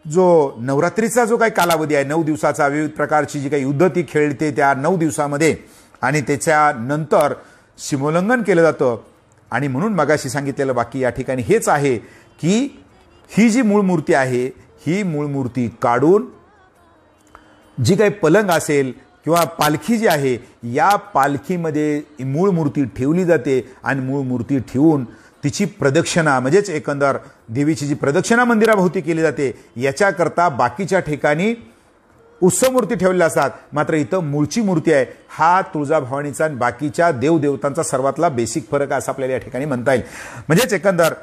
जो नवरात्रीचा जो काही कालावधी आहे 9 दिवसाचा, विविध प्रकारची जी काही युद्ध ती खेळते त्या 9 दिवसामध्ये, आणि त्याच्यानंतर सीमोल्लंघन केलं जातं. आणि म्हणून मगाशी सांगितलेलं वाक्य या ठिकाणी हेच आहे की ही जी मूळ मूर्ती आहे ही मूळ मूर्ती काढून जी काही पलंग असेल किंवा पालखी जी आहे या पालखीमध्ये मूळ मूर्ती ठेवली जाते आणि मूळ मूर्ती ठेवून तिची प्रदक्षिणा म्हणजेच एकंदर देवीची जी प्रदक्षिणा मंदिराभोवती केली जाते. याच्याकरता बाकीच्या ठिकाणी उत्सव मूर्ती ठेवलेल्या असतात, मात्र इथं मूळची मूर्ती आहे. हा तुळजाभवानीचा आणि बाकीच्या देवदेवतांचा सर्वातला बेसिक फरक असं आपल्याला या ठिकाणी म्हणता येईल. म्हणजेच एकंदर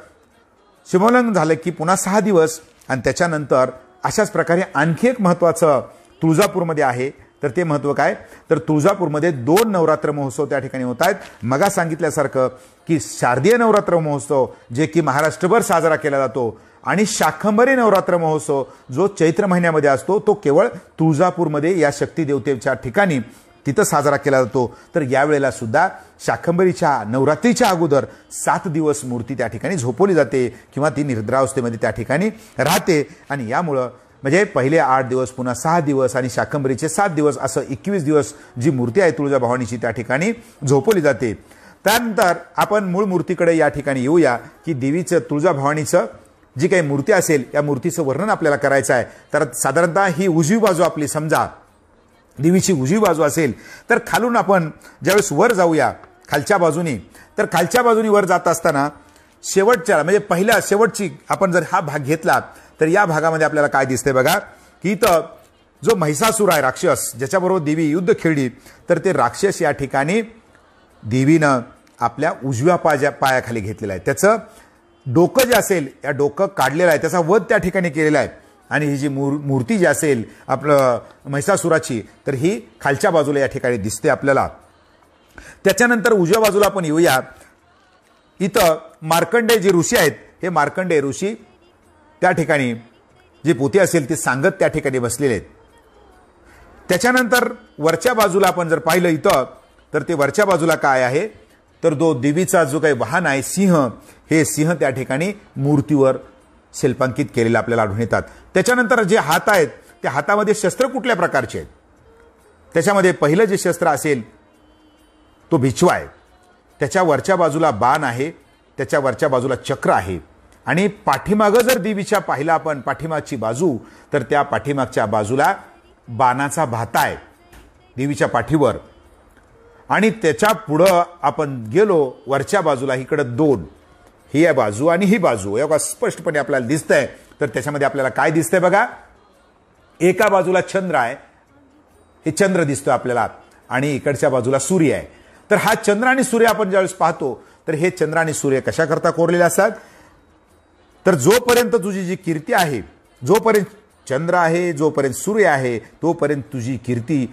सीमोल्लंघन झालं की पुन्हा 6 दिवस आणि त्याच्यानंतर अशाच प्रकारे आणखी एक महत्त्वाचं तुळजापूरमध्ये आहे. तर ते महत्त्व काय, तर तुळजापूरमध्ये 2 नवरात्र महोत्सव त्या ठिकाणी होत आहेत. मगा सांगितल्यासारखं की शारदीय नवरात्र महोत्सव जे की महाराष्ट्रभर साजरा केला जातो आणि शाकंभरी नवरात्र महोत्सव जो चैत्र महिन्यामध्ये असतो तो केवळ तुळजापूरमध्ये या शक्ती देवतेच्या ठिकाणी तिथं साजरा केला जातो. तर यावेळेला सुद्धा शाकंभरीच्या नवरात्रीच्या अगोदर 7 दिवस मूर्ती त्या ठिकाणी झोपवली जाते किंवा ती निद्रावस्थेमध्ये त्या ठिकाणी राहते. आणि यामुळं म्हणजे पहिले 8 दिवस पुन्हा 6 दिवस आणि शाकंभरीचे 7 दिवस असं 21 दिवस जी मूर्ती आहे तुळजाभवानीची त्या ठिकाणी झोपवली जाते. त्यानंतर आपण मूळ मूर्तीकडे या ठिकाणी येऊया की देवीचं तुळजाभवानीचं जी काही मूर्ती असेल या मूर्तीचं वर्णन आपल्याला करायचं आहे. तर साधारणतः ही उजवी बाजू आपली समजा देवीची उजवी बाजू असेल तर खालून आपण ज्यावेळेस वर जाऊया खालच्या बाजूनी, तर खालच्या बाजूनी वर जात असताना शेवटच्या म्हणजे पहिल्या शेवटची आपण जर हा भाग घेतला तर या भागामध्ये आपल्याला काय दिसतंय बघा की इथं जो महिषासूर आहे राक्षस ज्याच्याबरोबर देवी युद्ध खेळली, तर ते राक्षस या ठिकाणी देवीनं आपल्या उजव्या पायाखाली घेतलेला आहे. त्याचं डोकं जे असेल या डोकं काढलेलं आहे, त्याचा वध त्या ठिकाणी केलेला आहे. आणि ही जी मूर्ती जी असेल आपलं महिषासुराची तर ही खालच्या बाजूला या ठिकाणी दिसते आपल्याला. त्याच्यानंतर उजव्या बाजूला आपण येऊया, इथं मार्कंडेय जे ऋषी आहेत हे मार्कंडेय ऋषी त्या ठिकाणी जी पोथी असेल ती सांगत त्या ठिकाणी बसलेले आहेत. त्याच्यानंतर वरच्या बाजूला आपण जर पाहिलं इथं तर ते वरच्या बाजूला काय आहे तर देवीचा जो काही वाहन आहे सिंह, हे सिंह त्या ठिकाणी मूर्तीवर शिल्पांकित केलेले आपल्याला आढळून येतात. त्याच्यानंतर जे हात आहेत त्या हातामध्ये शस्त्र कुठल्या प्रकारचे आहेत, त्याच्यामध्ये पहिलं जे शस्त्र असेल तो बिछवा आहे, त्याच्या वरच्या बाजूला बाण आहे, त्याच्या वरच्या बाजूला चक्र आहे. आणि पाठीमागं जर देवीच्या पाहिला आपण पाठीमागची बाजू तर त्या पाठीमागच्या बाजूला बाणाचा भाता आहे देवीच्या पाठीवर. आणि त्याच्या पुढं आपण गेलो वरच्या बाजूला इकडं 2 ही आहे बाजू आणि ही बाजू एवढा स्पष्टपणे आपल्याला दिसतंय. तर त्याच्यामध्ये आपल्याला काय दिसतंय बघा, एका बाजूला चंद्र आहे, हे चंद्र दिसतोय आपल्याला आणि इकडच्या बाजूला सूर्य आहे. तर हा चंद्र आणि सूर्य आपण ज्यावेळेस पाहतो तर हे चंद्र आणि सूर्य कशाकरता कोरलेले असतात, तर जोपर्यंत तुझी जी कीर्ती आहे, जोपर्यंत चंद्र आहे, जोपर्यंत सूर्य आहे, तोपर्यंत तुझी कीर्ती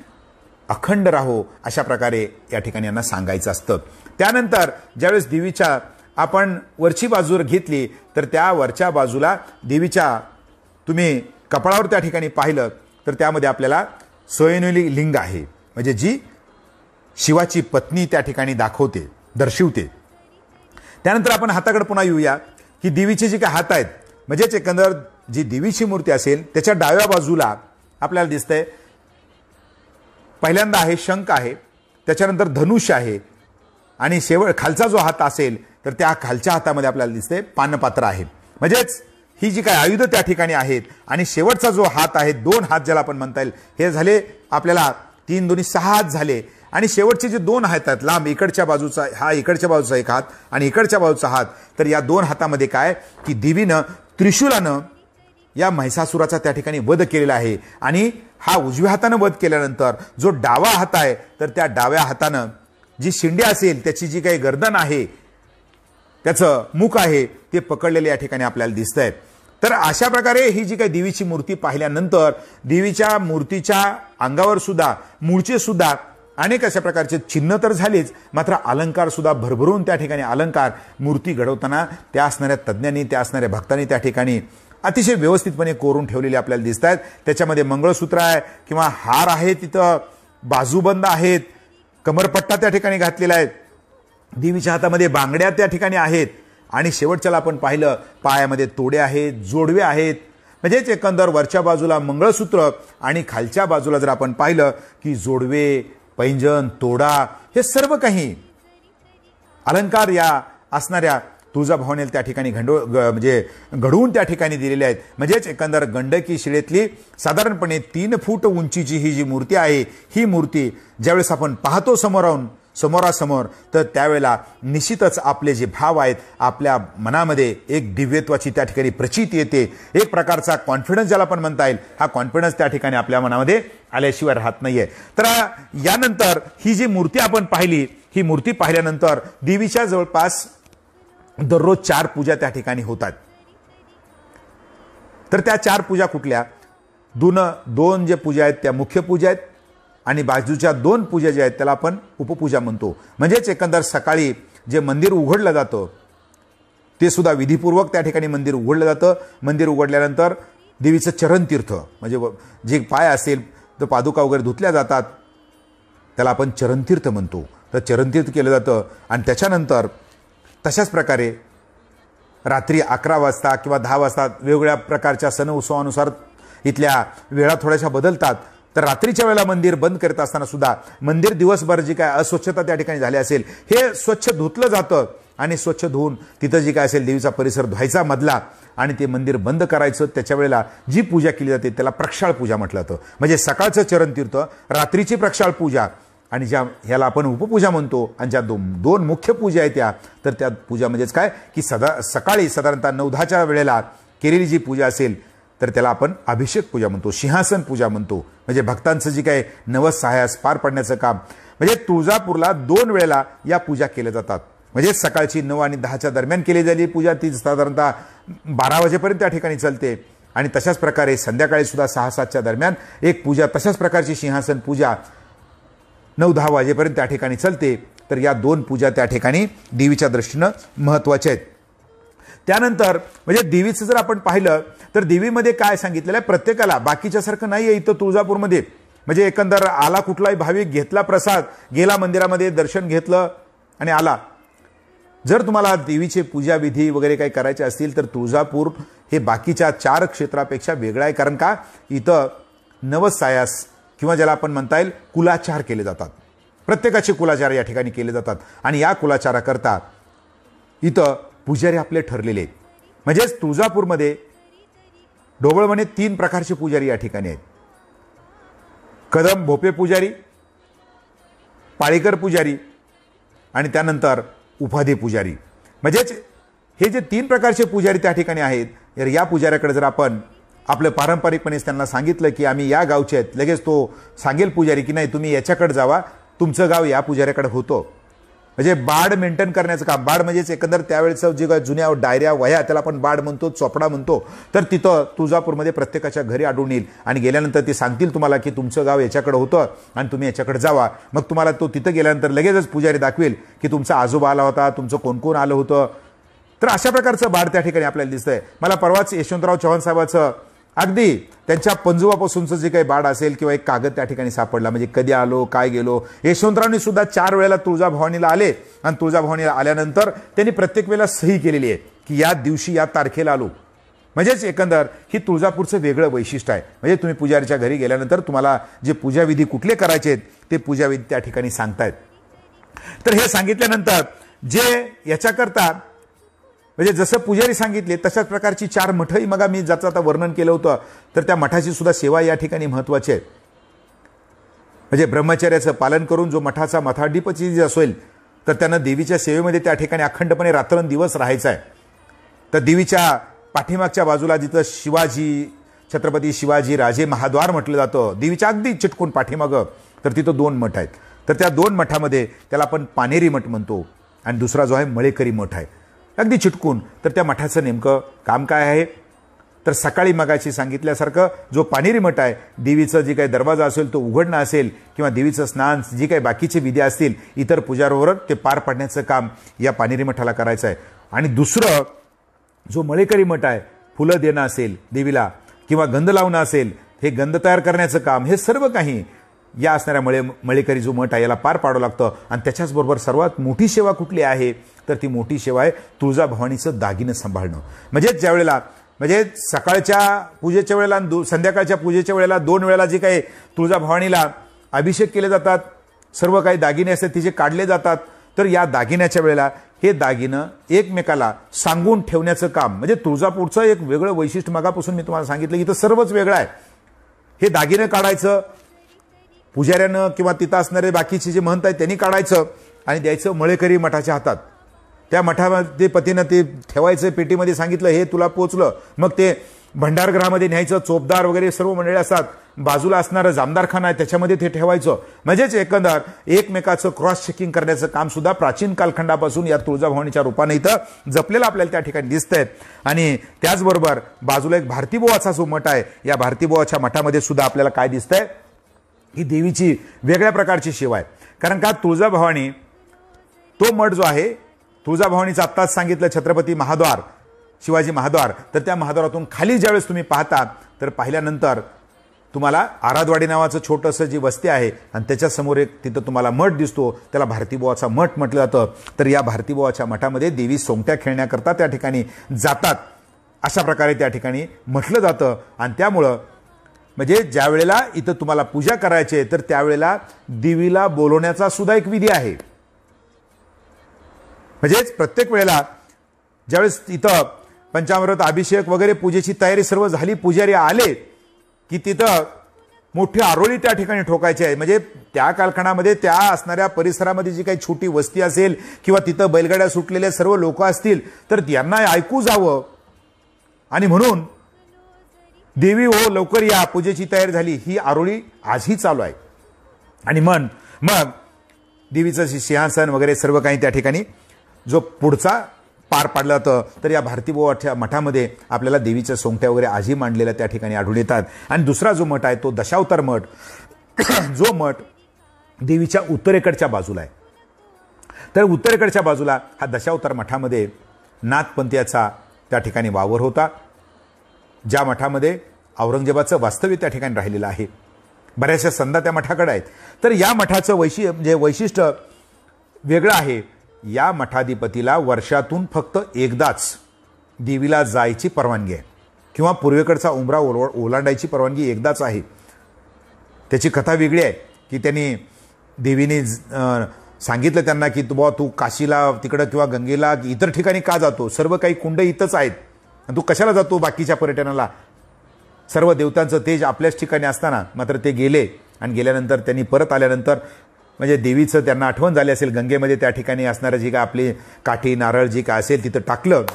अखंड राहो अशा प्रकारे या ठिकाणी यांना सांगायचं असतं. त्यानंतर ज्यावेळेस देवीच्या आपण वरची बाजू घेतली तर त्या वरच्या बाजूला देवीच्या तुम्ही कपाळावर त्या ठिकाणी पाहिलं तर त्यामध्ये आपल्याला स्वयंलिंग लिंग आहे, म्हणजे जी शिवाची पत्नी त्या ठिकाणी दर्शवते. त्यानंतर आपण हाताकडे पुन्हा येऊया की देवीचे जे काही हात आहेत म्हणजेच एकंदर जी देवीची मूर्ती असेल त्याच्या डाव्या बाजूला आपल्याला दिसतंय पहिल्यांदा आहे शंख आहे, त्याच्यानंतर धनुष्य आहे आणि खालचा जो हात असेल तर त्या खालच्या हातामध्ये आपल्याला दिसते पानपात्र आहे. म्हणजेच ही जी काही आयुध त्या ठिकाणी आहेत आणि शेवटचा जो हात आहे, 2 हात ज्याला आपण म्हणता येईल, हे झाले आपल्याला 3 दोन्ही 6 हात झाले. आणि शेवटचे जे 2 हात आहेत लांब, इकडच्या बाजूचा हा इकडच्या बाजूचा एक हात आणि इकडच्या बाजूचा हात, तर या 2 हातामध्ये काय की देवीनं त्रिशूलानं या महिषासुराचा त्या ठिकाणी वध केलेला आहे. आणि हा उजव्या हातानं वध केल्यानंतर जो डावा हात आहे तर त्या डाव्या हातानं जी शिंडे असेल त्याची जी काही गर्दन आहे, त्याचं मुख आहे ते पकडलेले या ठिकाणी आपल्याला दिसतंय. तर अशा प्रकारे ही जी काही देवीची मूर्ती पाहिल्यानंतर देवीच्या मूर्तीच्या अंगावर सुद्धा मूळचे सुद्धा अनेक अशा प्रकारचे चिन्ह तर झालेच, मात्र अलंकार सुद्धा भरभरून त्या ठिकाणी अलंकार मूर्ती घडवताना त्या असणाऱ्या तज्ज्ञांनी, त्या असणाऱ्या भक्तांनी त्या ठिकाणी अतिशय व्यवस्थितपणे कोरून ठेवलेले आपल्याला दिसत आहेत. त्याच्यामध्ये मंगळसूत्र आहे किंवा हार आहे, तिथं बाजूबंद आहेत, कमरपट्टा त्या ठिकाणी घातलेला आहे, देवीच्या हातामध्ये बांगड्या त्या ठिकाणी आहेत आणि शेवटच्याला आपण पाहिलं पायामध्ये तोडे आहेत, जोडवे आहेत. म्हणजेच एकंदर वरच्या बाजूला मंगळसूत्र आणि खालच्या बाजूला जर आपण पाहिलं की जोडवे, पैंजण, तोडा हे सर्व काही अलंकार या असणाऱ्या तुळजाभवानीला त्या ठिकाणी म्हणजे घडवून त्या ठिकाणी दिलेले आहेत. म्हणजेच एकंदर गंडकी शिळेतली साधारणपणे 3 फूट उंचीची ही जी मूर्ती आहे, ही मूर्ती ज्यावेळेस आपण पाहतो समोरासमोर, तर त्यावेळेला निश्चितच आपले जे भाव आहेत आपल्या मनामध्ये एक दिव्यत्वाची त्या ठिकाणी प्रचिती येते, एक प्रकारचा कॉन्फिडन्स ज्याला आपण म्हणता येईल, हा कॉन्फिडन्स त्या ठिकाणी आपल्या मनामध्ये आल्याशिवाय राहत नाहीये. तर यानंतर ही जी मूर्ती आपण पाहिली, ही मूर्ती पाहिल्यानंतर देवीच्या जवळपास दररोज 4 पूजा त्या ठिकाणी होतात. तर त्या 4 पूजा कुठल्या? 2 जे पूजा आहेत त्या मुख्य पूजा आहेत आणि बाजूच्या 2 पूजा ज्या आहेत त्याला आपण उपपूजा म्हणतो. म्हणजेच एकंदर सकाळी जे मंदिर उघडलं जातं ते सुद्धा विधीपूर्वक त्या ठिकाणी मंदिर उघडलं जातं. मंदिर उघडल्यानंतर देवीचं चरणतीर्थ म्हणजे जे पाय असेल तर पादुका वगैरे धुतल्या जातात, त्याला आपण चरणतीर्थ म्हणतो. तर चरणतीर्थ केलं जातं आणि त्याच्यानंतर तशाच प्रकारे रात्री 11 वाजता किंवा 10 वाजता वेगवेगळ्या प्रकारच्या सण उत्सवानुसार इथल्या वेळा थोड्याशा बदलतात. तर रात्रीच्या वेळेला मंदिर बंद करत असताना सुद्धा मंदिर दिवसभर जी काय अस्वच्छता त्या ठिकाणी झाली असेल हे स्वच्छ धुतलं जातं आणि स्वच्छ धुवून तिथं जी काय असेल देवीचा परिसर धुवायचा मधला आणि ते मंदिर बंद करायचं. त्याच्या वेळेला जी पूजा केली जाते त्याला प्रक्षाळ पूजा म्हटलं जातं. म्हणजे सकाळचं चरणतीर्थ, रात्रीची प्रक्षाळ पूजा आणि ज्या ह्याला आपण उपपूजा म्हणतो. आणि ज्या 2 मुख्य पूजा आहेत तर त्या पूजा म्हणजेच काय की सकाळी साधारणतः 9-10च्या वेळेला केलेली जी पूजा असेल तर त्याला आपण अभिषेक पूजा म्हणतो, सिंहासन पूजा म्हणतो. म्हणजे भक्तांचं जी काय नवस सहाय्यास पार पडण्याचं काम. म्हणजे तुळजापूरला 2 वेळेला या पूजा केल्या जातात. म्हणजे सकाळची 9 आणि 10च्या दरम्यान केली झालेली पूजा ती साधारणतः 12 वाजेपर्यंत त्या ठिकाणी चालते. आणि तशाच प्रकारे संध्याकाळी सुद्धा 6-7च्या दरम्यान एक पूजा, तशाच प्रकारची सिंहासन पूजा 9-10 वाजेपर्यंत त्या ठिकाणी चालते. तर या 2 पूजा त्या ठिकाणी देवीच्या दृष्टीनं महत्त्वाच्या आहेत. त्यानंतर म्हणजे देवीचं जर आपण पाहिलं तर देवीमध्ये काय सांगितलेलं आहे, प्रत्येकाला बाकीच्यासारखं नाही आहे इथं तुळजापूरमध्ये. म्हणजे एकंदर आला कुठलाही भाविक, घेतला प्रसाद, गेला मंदिरामध्ये दर्शन घेतलं आणि आला. जर तुम्हाला देवीचे पूजाविधी वगैरे काही करायचे असतील तर तुळजापूर हे बाकीच्या 4 क्षेत्रापेक्षा वेगळं आहे. कारण का इथं नवस सायास किंवा ज्याला आपण म्हणता येईल कुलाचार केले जातात. प्रत्येकाचे कुलाचार या ठिकाणी केले जातात आणि या कुलाचाराकरता इथं पुजारी आपले ठरलेले आहेत. म्हणजेच तुळजापूरमध्ये ढोबळमने 3 प्रकारचे पुजारी या ठिकाणी आहेत. कदम भोपे पुजारी, पाळीकर पुजारी आणि त्यानंतर उपाधी पुजारी. म्हणजेच हे जे 3 प्रकारचे पुजारी त्या ठिकाणी आहेत, तर या पुजाऱ्याकडे जर आपण आपलं पारंपरिकपणे त्यांना सांगितलं की आम्ही या गावचे आहेत, लगेच तो सांगेल पुजारी की नाही तुम्ही याच्याकडे जावा, तुमचं गाव या पुजाऱ्याकडे होतं. म्हणजे बाड मेंटेन करण्याचं काम. बाड म्हणजेच एकंदर त्यावेळेचं जे जुन्या डायऱ्या वह्या त्याला आपण बाड म्हणतो, चोपडा म्हणतो. तर तिथं तुळजापूरमध्ये प्रत्येकाच्या घरी आढळून येईल आणि गेल्यानंतर ते सांगतील तुम्हाला की तुमचं गाव याच्याकडे होतं आणि तुम्ही याच्याकडे जावा. मग तुम्हाला तो तिथं गेल्यानंतर लगेचच पुजारी दाखवेल की तुमचा आजोबा आला होता, तुमचं कोण कोण आलं होतं. तर अशा प्रकारचं बाड त्या ठिकाणी आपल्याला दिसतंय. मला परवाच यशवंतराव चव्हाण साहेबाचं अगदी त्यांच्या पंजोबापासूनचं जे काही बाड असेल किंवा एक कागद त्या ठिकाणी सापडला. म्हणजे कधी आलो, काय गेलो. यशवंतरावनी सुद्धा 4 वेळेला तुळजाभवानीला आले आणि तुळजाभवानीला आल्यानंतर त्यांनी प्रत्येक वेळेला सही केलेली आहे की या दिवशी या तारखेला आलो. म्हणजेच एकंदर ही तुळजापूरचं वेगळं वैशिष्ट्य आहे. म्हणजे तुम्ही पुजारीच्या घरी गेल्यानंतर तुम्हाला जे पूजाविधी कुठले करायचे आहेत ते पूजाविधी त्या ठिकाणी सांगतायत. तर हे सांगितल्यानंतर जे याच्याकरता म्हणजे जसं पुजारी सांगितले तशाच प्रकारची 4 मठही मग मी ज्याचं आता वर्णन केलं होतं, तर त्या मठाची सुद्धा सेवा या ठिकाणी महत्त्वाची आहे. म्हणजे ब्रह्मचर्याचं पालन करून जो मठाचा मठाधिपती असेल तर त्यानं देवीच्या सेवेमध्ये त्या ठिकाणी अखंडपणे रात्रंदिवस राहायचं आहे. तर देवीच्या पाठीमागच्या बाजूला जिथं शिवाजी छत्रपती शिवाजी राजे महाद्वार म्हटलं जातं, देवीच्या अगदी चिटकून पाठीमागं, तर तिथं 2 मठ आहेत. तर त्या 2 मठामध्ये त्याला आपण पानेरी मठ म्हणतो आणि दुसरा जो आहे मळेकरी मठ आहे अगदी चिटकून. तर त्या मठाचं नेमकं काम काय आहे, तर सकाळी मगाशी सांगितल्यासारखं जो पानेरी मठ आहे, देवीचं जी काही दरवाजा असेल तो उघडणं असेल किंवा देवीचं स्नान जी काही बाकीचे विधी असतील इतर पूजाबरोबर ते पार पाडण्याचं काम या पानेरी मठाला करायचं आहे. आणि दुसरं जो मळेकरी मठ आहे, फुलं देणं असेल देवीला किंवा गंध लावणं असेल, हे गंध तयार करण्याचं काम, हे सर्व काही या असणाऱ्या मळेकरी जो मठ आहे याला पार पाडावं लागतं. आणि त्याच्याचबरोबर सर्वात मोठी सेवा कुठली आहे, तर ती मोठी सेवा आहे तुळजाभवानीचं दागिनं सांभाळणं. म्हणजे ज्यावेळेला म्हणजे सकाळच्या पूजेच्या वेळेला संध्याकाळच्या पूजेच्या वेळेला 2 वेळेला जे काही तुळजाभवानीला अभिषेक केले जातात, सर्व काही दागिने असतात तिचे काढले जातात. तर या दागिन्याच्या वेळेला हे दागिनं एकमेकाला सांगून ठेवण्याचं काम, म्हणजे तुळजापूरचं एक वेगळं वैशिष्ट्य मगापासून मी तुम्हाला सांगितलं, इथं सर्वच वेगळं आहे. हे दागिनं काढायचं पुजाऱ्यानं किंवा तिथं असणारे बाकीचे जे महंत आहेत त्यांनी काढायचं आणि द्यायचं मळेकरी मठाच्या हातात. त्या मठामध्ये पतीनं ते ठेवायचं पेटीमध्ये, सांगितलं हे तुला पोचलं. मग ते भंडारगृहामध्ये न्यायचं, चोपदार वगैरे सर्व मंडळी असतात, बाजूला असणारं जामदारखाना आहे त्याच्यामध्ये ते ठेवायचं. म्हणजेच एकंदर एकमेकाचं क्रॉस चेकिंग करण्याचं काम सुद्धा प्राचीन कालखंडापासून या तुळजाभवानीच्या रूपाने इथं जपलेलं आपल्याला त्या ठिकाणी दिसतंय. आणि त्याचबरोबर बाजूला एक भारतीबुवाचा जो मठ आहे, या भारतीबुवाच्या मठामध्ये सुद्धा आपल्याला काय दिसतंय, ही देवीची वेगळ्या प्रकारची सेवा आहे. कारण का तुळजाभवानी तो मठ जो आहे, तुळजाभवानीचं आत्ताच सांगितलं छत्रपती महाद्वार शिवाजी महाद्वार, तर त्या महाद्वारातून खाली ज्यावेळेस तुम्ही पाहता तर पाहिल्यानंतर तुम्हाला आराधवाडी नावाचं छोटंसं जी वस्ती आहे आणि त्याच्यासमोर एक तिथं तुम्हाला मठ दिसतो, त्याला भारतीबुवाचा मठ म्हटलं जातं. तर या भारतीबुवाच्या मठामध्ये देवी सोंगट्या खेळण्याकरता त्या ठिकाणी जातात, अशा प्रकारे त्या ठिकाणी म्हटलं जातं. आणि त्यामुळं म्हणजे ज्या वेळेला इथं तुम्हाला पूजा करायची आहे तर त्यावेळेला देवीला बोलवण्याचा सुद्धा एक विधी आहे. म्हणजेच प्रत्येक वेळेला ज्यावेळेस इथं पंचामृत अभिषेक वगैरे पूजेची तयारी सर्व झाली, पुजारी आले की तिथं मोठी आरोळी त्या ठिकाणी ठोकायची आहे. म्हणजे त्या कालखंडामध्ये त्या असणाऱ्या परिसरामध्ये जी काही छोटी वस्ती असेल किंवा तिथं बैलगाड्या सुटलेले सर्व लोक असतील तर यांना ऐकू जावं, आणि म्हणून देवी हो लवकर या, पूजेची तयारी झाली, ही आरोळी आजही चालू आहे. आणि मग देवीचं सिंहासन वगैरे सर्व काही त्या ठिकाणी जो पुढचा पार पाडला जातं. तर या भारतीबुवाच्या मठामध्ये आपल्याला देवीच्या सोंगट्या वगैरे आजही मांडलेल्या त्या ठिकाणी आढळून येतात. आणि दुसरा जो मठ आहे तो दशावतार मठ, जो मठ देवीच्या उत्तरेकडच्या बाजूला आहे. तर उत्तरेकडच्या बाजूला हा दशावतार मठामध्ये नाथपंथीयाचा त्या ठिकाणी वावर होता, ज्या मठामध्ये औरंगजेबाचं वास्तव्य त्या ठिकाणी राहिलेलं आहे. बऱ्याचशा संध्या त्या मठाकडे आहेत. तर या मठाचं वैशिष्ट्य वेगळं आहे. या मठाधिपतीला वर्षातून फक्त एकदाच देवीला जायची परवानगी आहे किंवा पूर्वेकडचा उंबरा ओलांडायची परवानगी एकदाच आहे. त्याची कथा वेगळी आहे की त्यांनी देवीने सांगितलं त्यांना की तू काशीला तिकडं किंवा गंगेला इतर ठिकाणी का जातो, सर्व काही कुंड इथंच आहेत, तू कशाला जातो बाकीच्या पर्यटनाला. सर्व देवतांचं तेज आपल्याच ठिकाणी असताना मात्र ते गेले. आणि गेल्यानंतर त्यांनी परत आल्यानंतर म्हणजे देवीचं त्यांना आठवण झाली असेल, गंगेमध्ये त्या ठिकाणी असणारं जी काय आपली काठी नारळ जी काय असेल तिथं टाकलं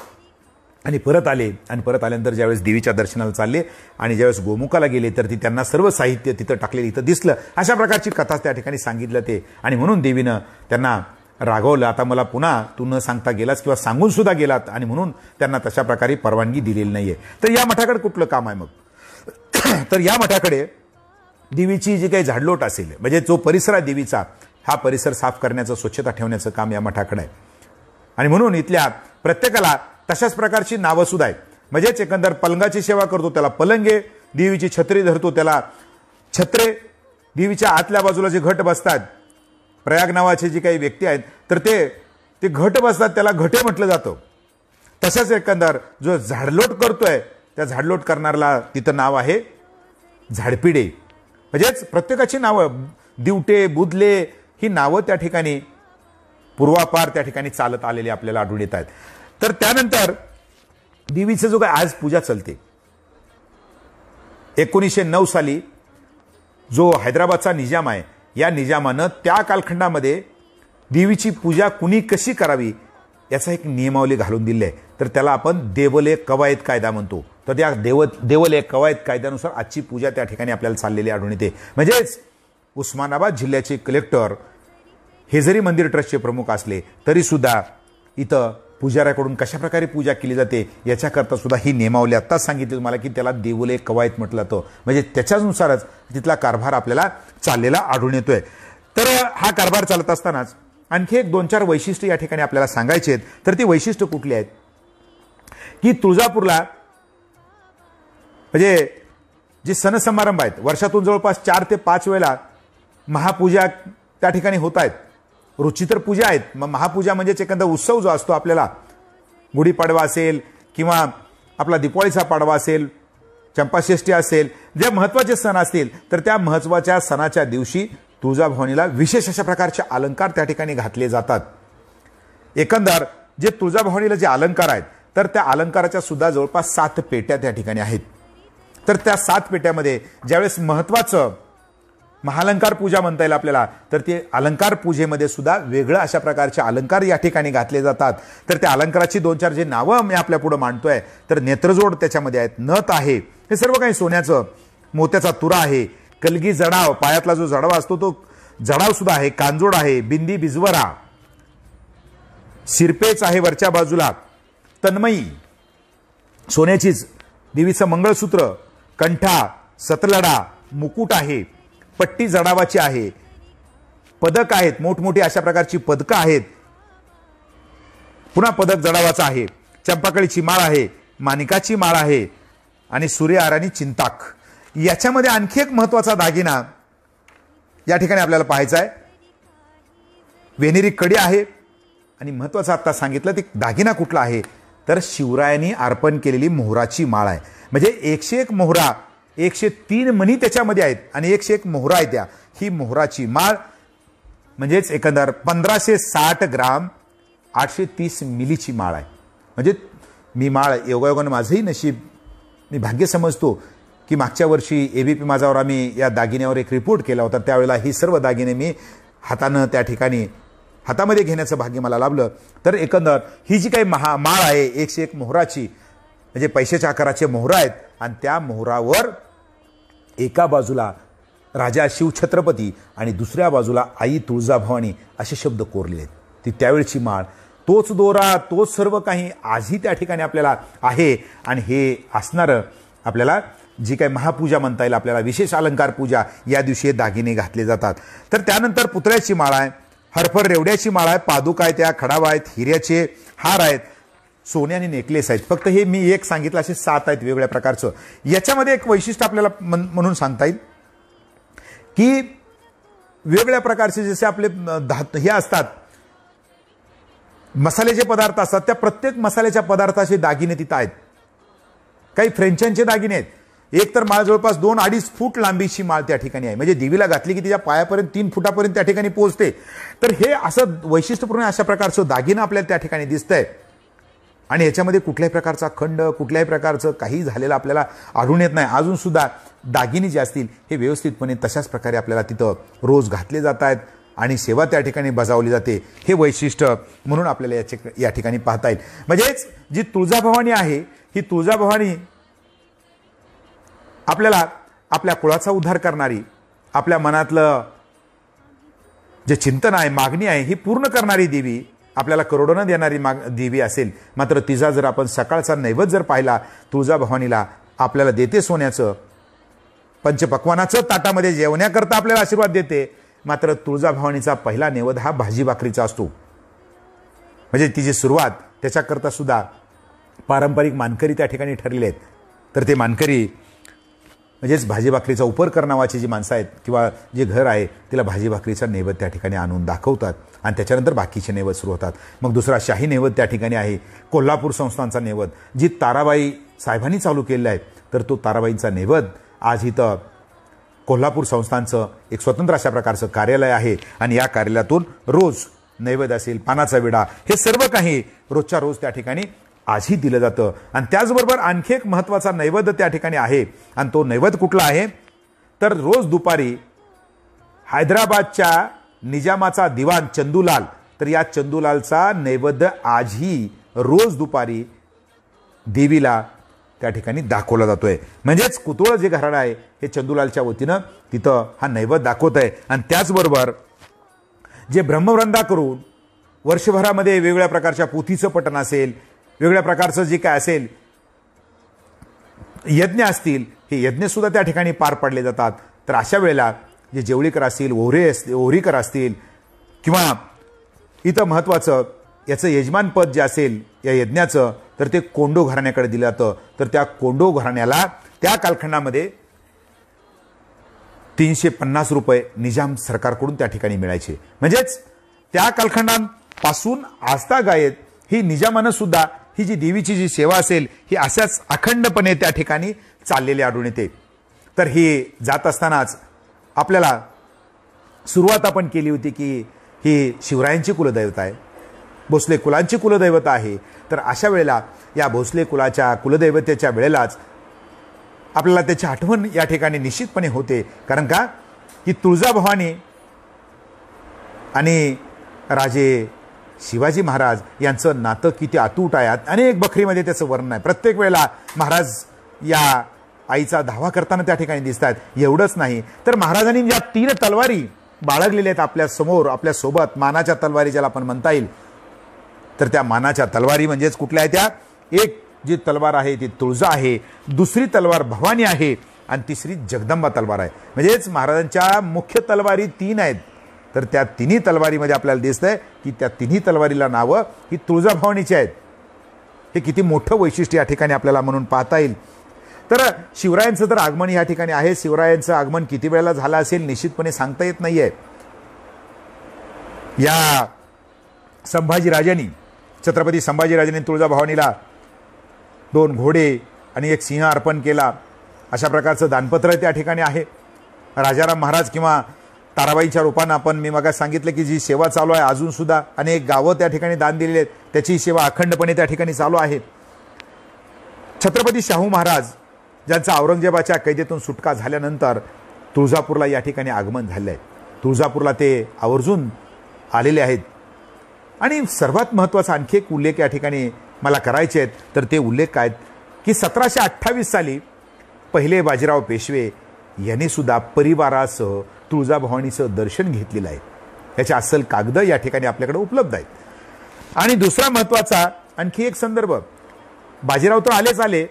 आणि परत आले. आणि परत आल्यानंतर ज्यावेळेस देवीच्या दर्शनाला चालले आणि ज्यावेळेस गोमुखाला गेले तर ती त्यांना सर्व साहित्य तिथं टाकलेलं इथं दिसलं. अशा प्रकारची कथा त्या ठिकाणी सांगितलं ते. आणि म्हणून देवीनं त्यांना रागवलं, आता मला पुन्हा तू न सांगता गेलास किंवा सांगून सुद्धा गेलात, आणि म्हणून त्यांना तशा प्रकारे परवानगी दिलेली नाहीये. तर या मठाकडे कुठलं काम आहे मग, तर या मठाकडे देवीची जी काही झाडलोट असेल, म्हणजे जो परिसर आहे देवीचा, हा परिसर साफ करण्याचं, स्वच्छता ठेवण्याचं काम या मठाकडे आहे. आणि म्हणून इथल्या प्रत्येकाला तशाच प्रकारची नावं सुद्धा आहेत. म्हणजेच एकंदर पलंगाची सेवा करतो त्याला पलंगे, देवीची छत्री धरतो त्याला छत्रे, देवीच्या आतल्या बाजूला जे घट बसतात, प्रयाग नावाचे जे काही व्यक्ती आहेत तर ते घट बसतात त्याला घटे म्हटलं जातं. तशाच एकंदर जो झाडलोट करतोय त्या झाडलोट करणाऱ्याला तिथं नाव आहे झाडपिडे. म्हणजेच प्रत्येकाची नावं, दिवटे, बुधले, ही नावं त्या ठिकाणी पूर्वापार त्या ठिकाणी चालत आलेली आपल्याला आढळून येत आहेत. तर त्यानंतर देवीचं जो काय आज पूजा चालते, 1909 साली जो हैदराबादचा निजाम आहे, या निजामानं त्या कालखंडामध्ये देवीची पूजा कुणी कशी करावी याचा एक नियमावली घालून दिली आहे. तर त्याला आपण देवले कवायत कायदा म्हणतो. तर त्या देवले कवायत कायद्यानुसार आजची पूजा त्या ठिकाणी आपल्याला चाललेली आढळून येते. म्हणजेच उस्मानाबाद जिल्ह्याचे कलेक्टर हे जरी मंदिर ट्रस्टचे प्रमुख असले तरी सुद्धा इथं पुजाऱ्याकडून कशा प्रकारे पूजा केली जाते याच्याकरता सुद्धा ही नियमावली आत्ताच सांगितली तुम्हाला की त्याला देवले कवायत म्हटलं जातं. म्हणजे त्याच्यानुसारच तिथला कारभार आपल्याला चाललेला आढळून येतोय. तर हा कारभार चालत असतानाच आणखी एक 2-4 वैशिष्ट्य या ठिकाणी आपल्याला सांगायचे आहेत. तर ती वैशिष्ट्य कुठली आहेत की तुळजापूरला म्हणजे जे सण समारंभ आहेत, वर्षातून जवळपास 4 ते 5 वेळेला महापूजा त्या ठिकाणी होत आहेत. रुचितर पूजा आहेत. मग महापूजा म्हणजेच एखादा उत्सव जो असतो आपल्याला, गुढीपाडवा असेल किंवा आपला दिवाळीचा पाडवा असेल, चंपाषष्ठी असेल, जे महत्त्वाचे सण असतील तर त्या महत्त्वाच्या सणाच्या दिवशी तुळजाभवानीला विशेष अशा प्रकारचे अलंकार त्या ठिकाणी घातले जातात. एकंदर जे तुळजाभवानीला जे अलंकार आहेत तर त्या अलंकाराच्या सुद्धा जवळपास 7 पेट्या त्या ठिकाणी आहेत. तर त्या 7 पेट्यामध्ये ज्यावेळेस महत्त्वाचं महालंकार पूजा म्हणता येईल आपल्याला, तर ते अलंकार पूजेमध्ये सुद्धा वेगळं अशा प्रकारचे अलंकार या ठिकाणी घातले जातात. तर त्या अलंकाराची 2-4 जे नावं मी आपल्या पुढे मांडतोय, तर नेत्रजोड त्याच्यामध्ये आहेत, नथ आहे, हे सर्व काही सोन्याचं, मोत्याचा तुरा आहे, कलगी जडाव, पायातला जो जडाव असतो तो जडाव सुद्धा आहे, कांजोड आहे, बिंदी बिजवरा, शिरपेच आहे वरच्या बाजूला, तन्मयी सोन्याचीच, देवीचं मंगळसूत्र, कंठा, सतलडा, मुकुट आहे, पट्टी जडावाची आहे, पदक आहेत, मोठमोठी अशा प्रकारची पदकं आहेत, पुन्हा पदक जडावाचं आहे, चंपाकळीची माळ आहे, माणिकाची माळ आहे आणि सूर्यहार आणि चिंताक. याच्यामध्ये आणखी एक महत्त्वाचा दागिना या ठिकाणी आपल्याला पाहायचा आहे. वेनेरी कडी आहे आणि महत्त्वाचं आता सांगितलं ते दागिना कुठला आहे तर शिवरायांनी अर्पण केलेली मोहराची माळ आहे. म्हणजे 101 मोहरा, 103 मणी त्याच्यामध्ये आहेत आणि 101 मोहरा आहे. त्या ही मोहराची माळ म्हणजेच एकंदर 1560 ग्राम 830 मिलीची माळ आहे. म्हणजे मी माळ योगायोगानं माझंही नशीब, मी भाग्य समजतो की मागच्या वर्षी ABP माझावर आम्ही या दागिन्यावर एक रिपोर्ट केला होता. त्यावेळेला ही सर्व दागिने मी हातानं त्या ठिकाणी हातामध्ये घेण्याचं भाग्य मला लाभलं. तर एकंदर ही जी काही माळ आहे 101 मोहराची, म्हणजे पैशाच्या आकाराचे मोहरा आहेत आणि त्या मोहरावर एका बाजूला राजा शिवछत्रपती आणि दुसऱ्या बाजूला आई तुळजाभवानी असे शब्द कोरले आहेत. ती त्यावेळची माळ, तोच दोरा, तोच सर्व काही आजही त्या ठिकाणी आपल्याला आहे. आणि हे असणारं आपल्याला जी काही महापूजा म्हणता येईल आपल्याला, विशेष अलंकार पूजा, या दिवशी हे दागिने घातले जातात. तर त्यानंतर पुतळ्याची माळ आहे, हरफर रेवड्याची माळ आहे, पादुका आहेत, त्या खडावा आहेत, हिऱ्याचे हार आहेत, सोन्याने नेकलेस आहेत. फक्त हे मी एक सांगितलं, असे 7 आहेत वेगवेगळ्या प्रकारचं. याच्यामध्ये एक वैशिष्ट्य आपल्याला म्हणून सांगता येईल की वेगवेगळ्या प्रकारचे जसे आपले हे असतात, मसाल्याचे पदार्थ असतात, त्या प्रत्येक मसाल्याच्या पदार्थाचे दागिने तिथं आहेत. काही फ्रेंचांचे दागिने आहेत. एक तर माळ जवळपास 2-2.5 फूट लांबीची माळ त्या ठिकाणी आहे. म्हणजे देवीला घातली की तिच्या पायापर्यंत 3 फुटापर्यंत त्या ठिकाणी पोहोचते. तर हे असं वैशिष्ट्यपूर्ण अशा प्रकारचं दागिनं आपल्याला त्या ठिकाणी दिसतंय. आणि याच्यामध्ये कुठल्याही प्रकारचा खंड, कुठल्याही प्रकारचं काही झालेलं आपल्याला आढळून येत नाही. अजून सुद्धा दागिने जे असतील हे व्यवस्थितपणे तशाच प्रकारे आपल्याला तिथं रोज घातले जात आहेत आणि सेवा त्या ठिकाणी बजावली जाते. हे वैशिष्ट्य म्हणून आपल्याला या ठिकाणी पाहता येईल. म्हणजेच जी तुळजाभवानी आहे, ही तुळजाभवानी आपल्याला आपल्या कुळाचा उद्धार करणारी, आपल्या मनातलं जे चिंतन आहे, मागणी आहे, ही पूर्ण करणारी देवी, आपल्याला करोडोनं देणारी देवी असेल. मात्र तिचा जर आपण सकाळचा नैवेद्य जर पाहिला, तुळजाभवानीला आपल्याला देते सोन्याचं, पंचपक्वानाचं ताटामध्ये जेवण्याकरता आपल्याला आशीर्वाद देते. मात्र तुळजाभवानीचा पहिला नैवेद्य हा भाजी भाकरीचा असतो. म्हणजे तिची सुरुवात त्याच्याकरता सुद्धा पारंपरिक मानकरी त्या ठिकाणी ठरलेले आहेत. तर ते मानकरी म्हणजेच भाजी भाकरीचा उपरकर नावाची जी माणसं आहेत किंवा जे घर आहे तिला भाजी भाकरीचा नैवेद्य त्या ठिकाणी आणून दाखवतात आणि त्याच्यानंतर बाकीचे नैवेद्य सुरू होतात. मग दुसरा शाही नैवेद्य त्या ठिकाणी आहे कोल्हापूर संस्थानचा नैवेद्य जी ताराबाई साहेबांनी चालू केलेला आहे. तर तो ताराबाईंचा नैवेद्य आज इथं कोल्हापूर संस्थानचं एक स्वतंत्र अशा प्रकारचं कार्यालय आहे आणि या कार्यालयातून रोज नैवेद्य असेल, पानाचा विडा, हे सर्व काही रोजच्या रोज त्या ठिकाणी आजही दिलं जातं. आणि त्याचबरोबर आणखी एक महत्त्वाचा नैवेद्य त्या ठिकाणी आहे आणि तो नैवेद्य कुठला आहे तर रोज दुपारी हैदराबादच्या निजामाचा दिवाण चंदूलाल, तर या चंदूलालचा नैवेद्य आजही रोज दुपारी देवीला त्या ठिकाणी दाखवला जातोय. म्हणजेच कुतुळ जे घराणं आहे हे चंदूलालच्या वतीनं तिथं हा नैवेद्य दाखवत आहे. आणि त्याचबरोबर जे ब्रह्मवृंदा करून वर्षभरामध्ये वेगवेगळ्या प्रकारच्या पोथीचं पठण असेल, वेगवेगळ्या प्रकारचं जे काय असेल यज्ञ असतील, हे यज्ञ सुद्धा त्या ठिकाणी पार पाडले जातात. तर अशा वेळेला जे जेवळीकर असतील, ओहरीकर असतील किंवा इथं महत्त्वाचं याचं यजमानपद जे असेल या यज्ञाचं तर ते कोंडो घराण्याकडे दिलं जातं. तर त्या कोंडो घराण्याला त्या कालखंडामध्ये 350 रुपये निजाम सरकारकडून त्या ठिकाणी मिळायचे. म्हणजेच त्या कालखंडापासून आजतागायत ही निजामानं सुद्धा ही जी देवीची जी सेवा असेल ही अशाच अखंडपणे त्या ठिकाणी चाललेली आढळून येते. तर ही जात असतानाच आपल्याला सुरुवात आपण केली होती की ही शिवरायांची कुलदैवता आहे, भोसले कुलांची कुलदैवता आहे. तर अशा वेळेला या भोसले कुलाच्या कुलदैवतेच्या वेळेलाच आपल्याला त्याची आठवण या ठिकाणी निश्चितपणे होते. कारण का की तुळजाभवानी आणि राजे शिवाजी महाराज यांचं नातं किती अतूट आहे. अनेक बखरीमध्ये त्याचं वर्णन आहे. प्रत्येक वेळेला महाराज या आईचा धावा करताना त्या ठिकाणी दिसतात. एवढंच नाही तर महाराजांनी ज्या 3 तलवारी बाळगलेल्या आहेत आपल्या समोर, आपल्या सोबत, मानाच्या तलवारी ज्याला आपण म्हणता येईल, तर त्या मानाच्या तलवारी म्हणजेच कुठल्या आहेत त्या, एक जी तलवार आहे ती तुळजा आहे, दुसरी तलवार भवानी आहे आणि तिसरी जगदंबा तलवार आहे. म्हणजेच महाराजांच्या मुख्य तलवारी 3 आहेत. तर त्या तिन्ही तलवारीमध्ये आपल्याला दिसतंय की त्या तिन्ही तलवारीला नावं ही तुळजाभवानीची आहेत. हे किती मोठं वैशिष्ट्य या ठिकाणी आपल्याला म्हणून पाहता येईल. तर शिवरायांचं तर आगमन या ठिकाणी आहे. शिवरायांचं आगमन किती वेळेला झालं असेल निश्चितपणे सांगता येत नाहीये. या संभाजीराजांनी, छत्रपती संभाजीराजांनी तुळजाभवानीला 2 घोडे आणि 1 सिंह अर्पण केला. अशा प्रकारचं दानपत्र त्या ठिकाणी आहे. राजाराम महाराज किंवा ताराबाईच्या रूपानं आपण मी मग सांगितलं की जी सेवा चालू आहे अजून सुद्धा अनेक गावं त्या ठिकाणी दान दिलेली आहेत, त्याची सेवा अखंडपणे त्या ठिकाणी चालू आहे. छत्रपती शाहू महाराज ज्यांचा औरंगजेबाच्या कैदेतून सुटका झाल्यानंतर तुळजापूरला या ठिकाणी आगमन झाले आहे. तुळजापूरला ते आवर्जून आलेले आहेत. आणि सर्वात महत्त्वाचा आणखी एक उल्लेख या ठिकाणी मला करायचे आहेत. तर ते उल्लेख काय की 1728 साली पहिले बाजीराव पेशवे यांनी सुद्धा परिवारासह तुळजाभवानीचं दर्शन घेतलेलं आहे. याचे अस्सल कागद या ठिकाणी आपल्याकडे उपलब्ध आहेत. आणि दुसरा महत्त्वाचा आणखी एक संदर्भ, बाजीराव तर आले,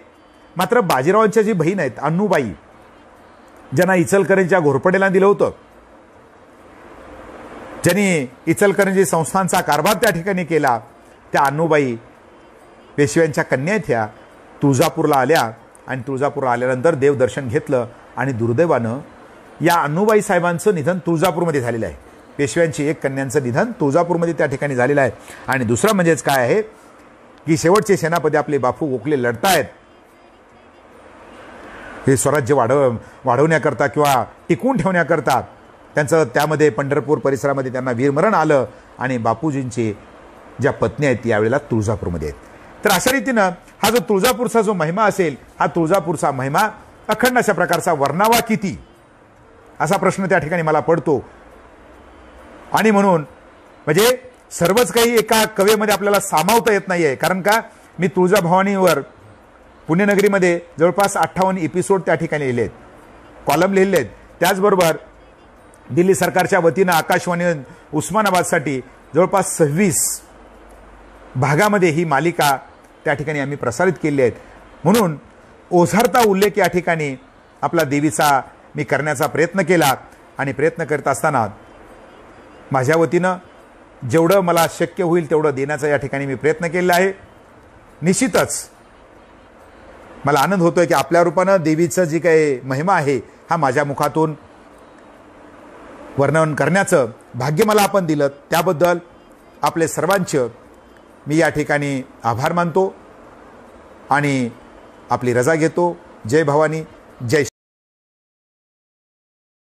मात्र बाजीरावांच्या जी बहीण आहेत अन्नूबाई, ज्यांना इचलकरंजीच्या घोरपडेला दिलं होतं, ज्यांनी इचलकरंजी संस्थानचा कारभार त्या ठिकाणी केला, त्या अन्नूबाई पेशव्यांच्या कन्या ह्या तुळजापूरला आल्या आणि तुळजापूरला आल्यानंतर देवदर्शन घेतलं. आणि दुर्दैवानं या अन्नूबाई साहेबांचं निधन तुळजापूरमध्ये झालेलं आहे. पेशव्यांची एक कन्यांचं निधन तुळजापूरमध्ये त्या ठिकाणी झालेलं आहे. आणि दुसरं म्हणजेच काय आहे की शेवटचे सेनापती आपले बापू गोखले लढतायत हे स्वराज्य वाढवण्याकरता किंवा टिकवून ठेवण्याकरता. त्यांचं त्यामध्ये पंढरपूर परिसरामध्ये त्यांना वीरमरण आलं आणि बापूजींची ज्या पत्नी आहेत यावेळेला तुळजापूरमध्ये आहेत. तर अशा रीतीनं हा जो तुळजापूरचा जो महिमा असेल, हा तुळजापूरचा महिमा अखंड अशा प्रकारचा वर्णावा किती असा प्रश्न त्या ठिकाणी मला पडतो. आणि म्हणून म्हणजे सर्वच काही एका कवेमध्ये आपल्याला सामावता येत नाहीये. कारण का मी तुळजाभवानीवर पुण्यनगरीमध्ये जवळपास 58 एपिसोड त्या ठिकाणी लिहिले आहेत, कॉलम लिहिले आहेत. त्याचबरोबर दिल्ली सरकारच्या वतीनं आकाशवाणी उस्मानाबादसाठी जवळपास 26 भागामध्ये ही मालिका त्या ठिकाणी आम्ही प्रसारित केली आहेत. म्हणून ओझरता उल्लेख या ठिकाणी आपला देवीचा मी करण्याचा प्रयत्न केला. आणि प्रयत्न करत असताना माझ्या वतीनं जेवढं मला शक्य होईल तेवढं देण्याचा या ठिकाणी मी प्रयत्न केलेला आहे. निश्चितच मला आनंद होतोय की आपल्या रूपानं देवीचं जी काही महिमा आहे हा माझ्या मुखातून वर्णन करण्याचं भाग्य मला आपण दिलं, त्याबद्दल आपले सर्वांचे मी या ठिकाणी आभार मानतो आणि आपली रजा घेतो. जय भवानी, जय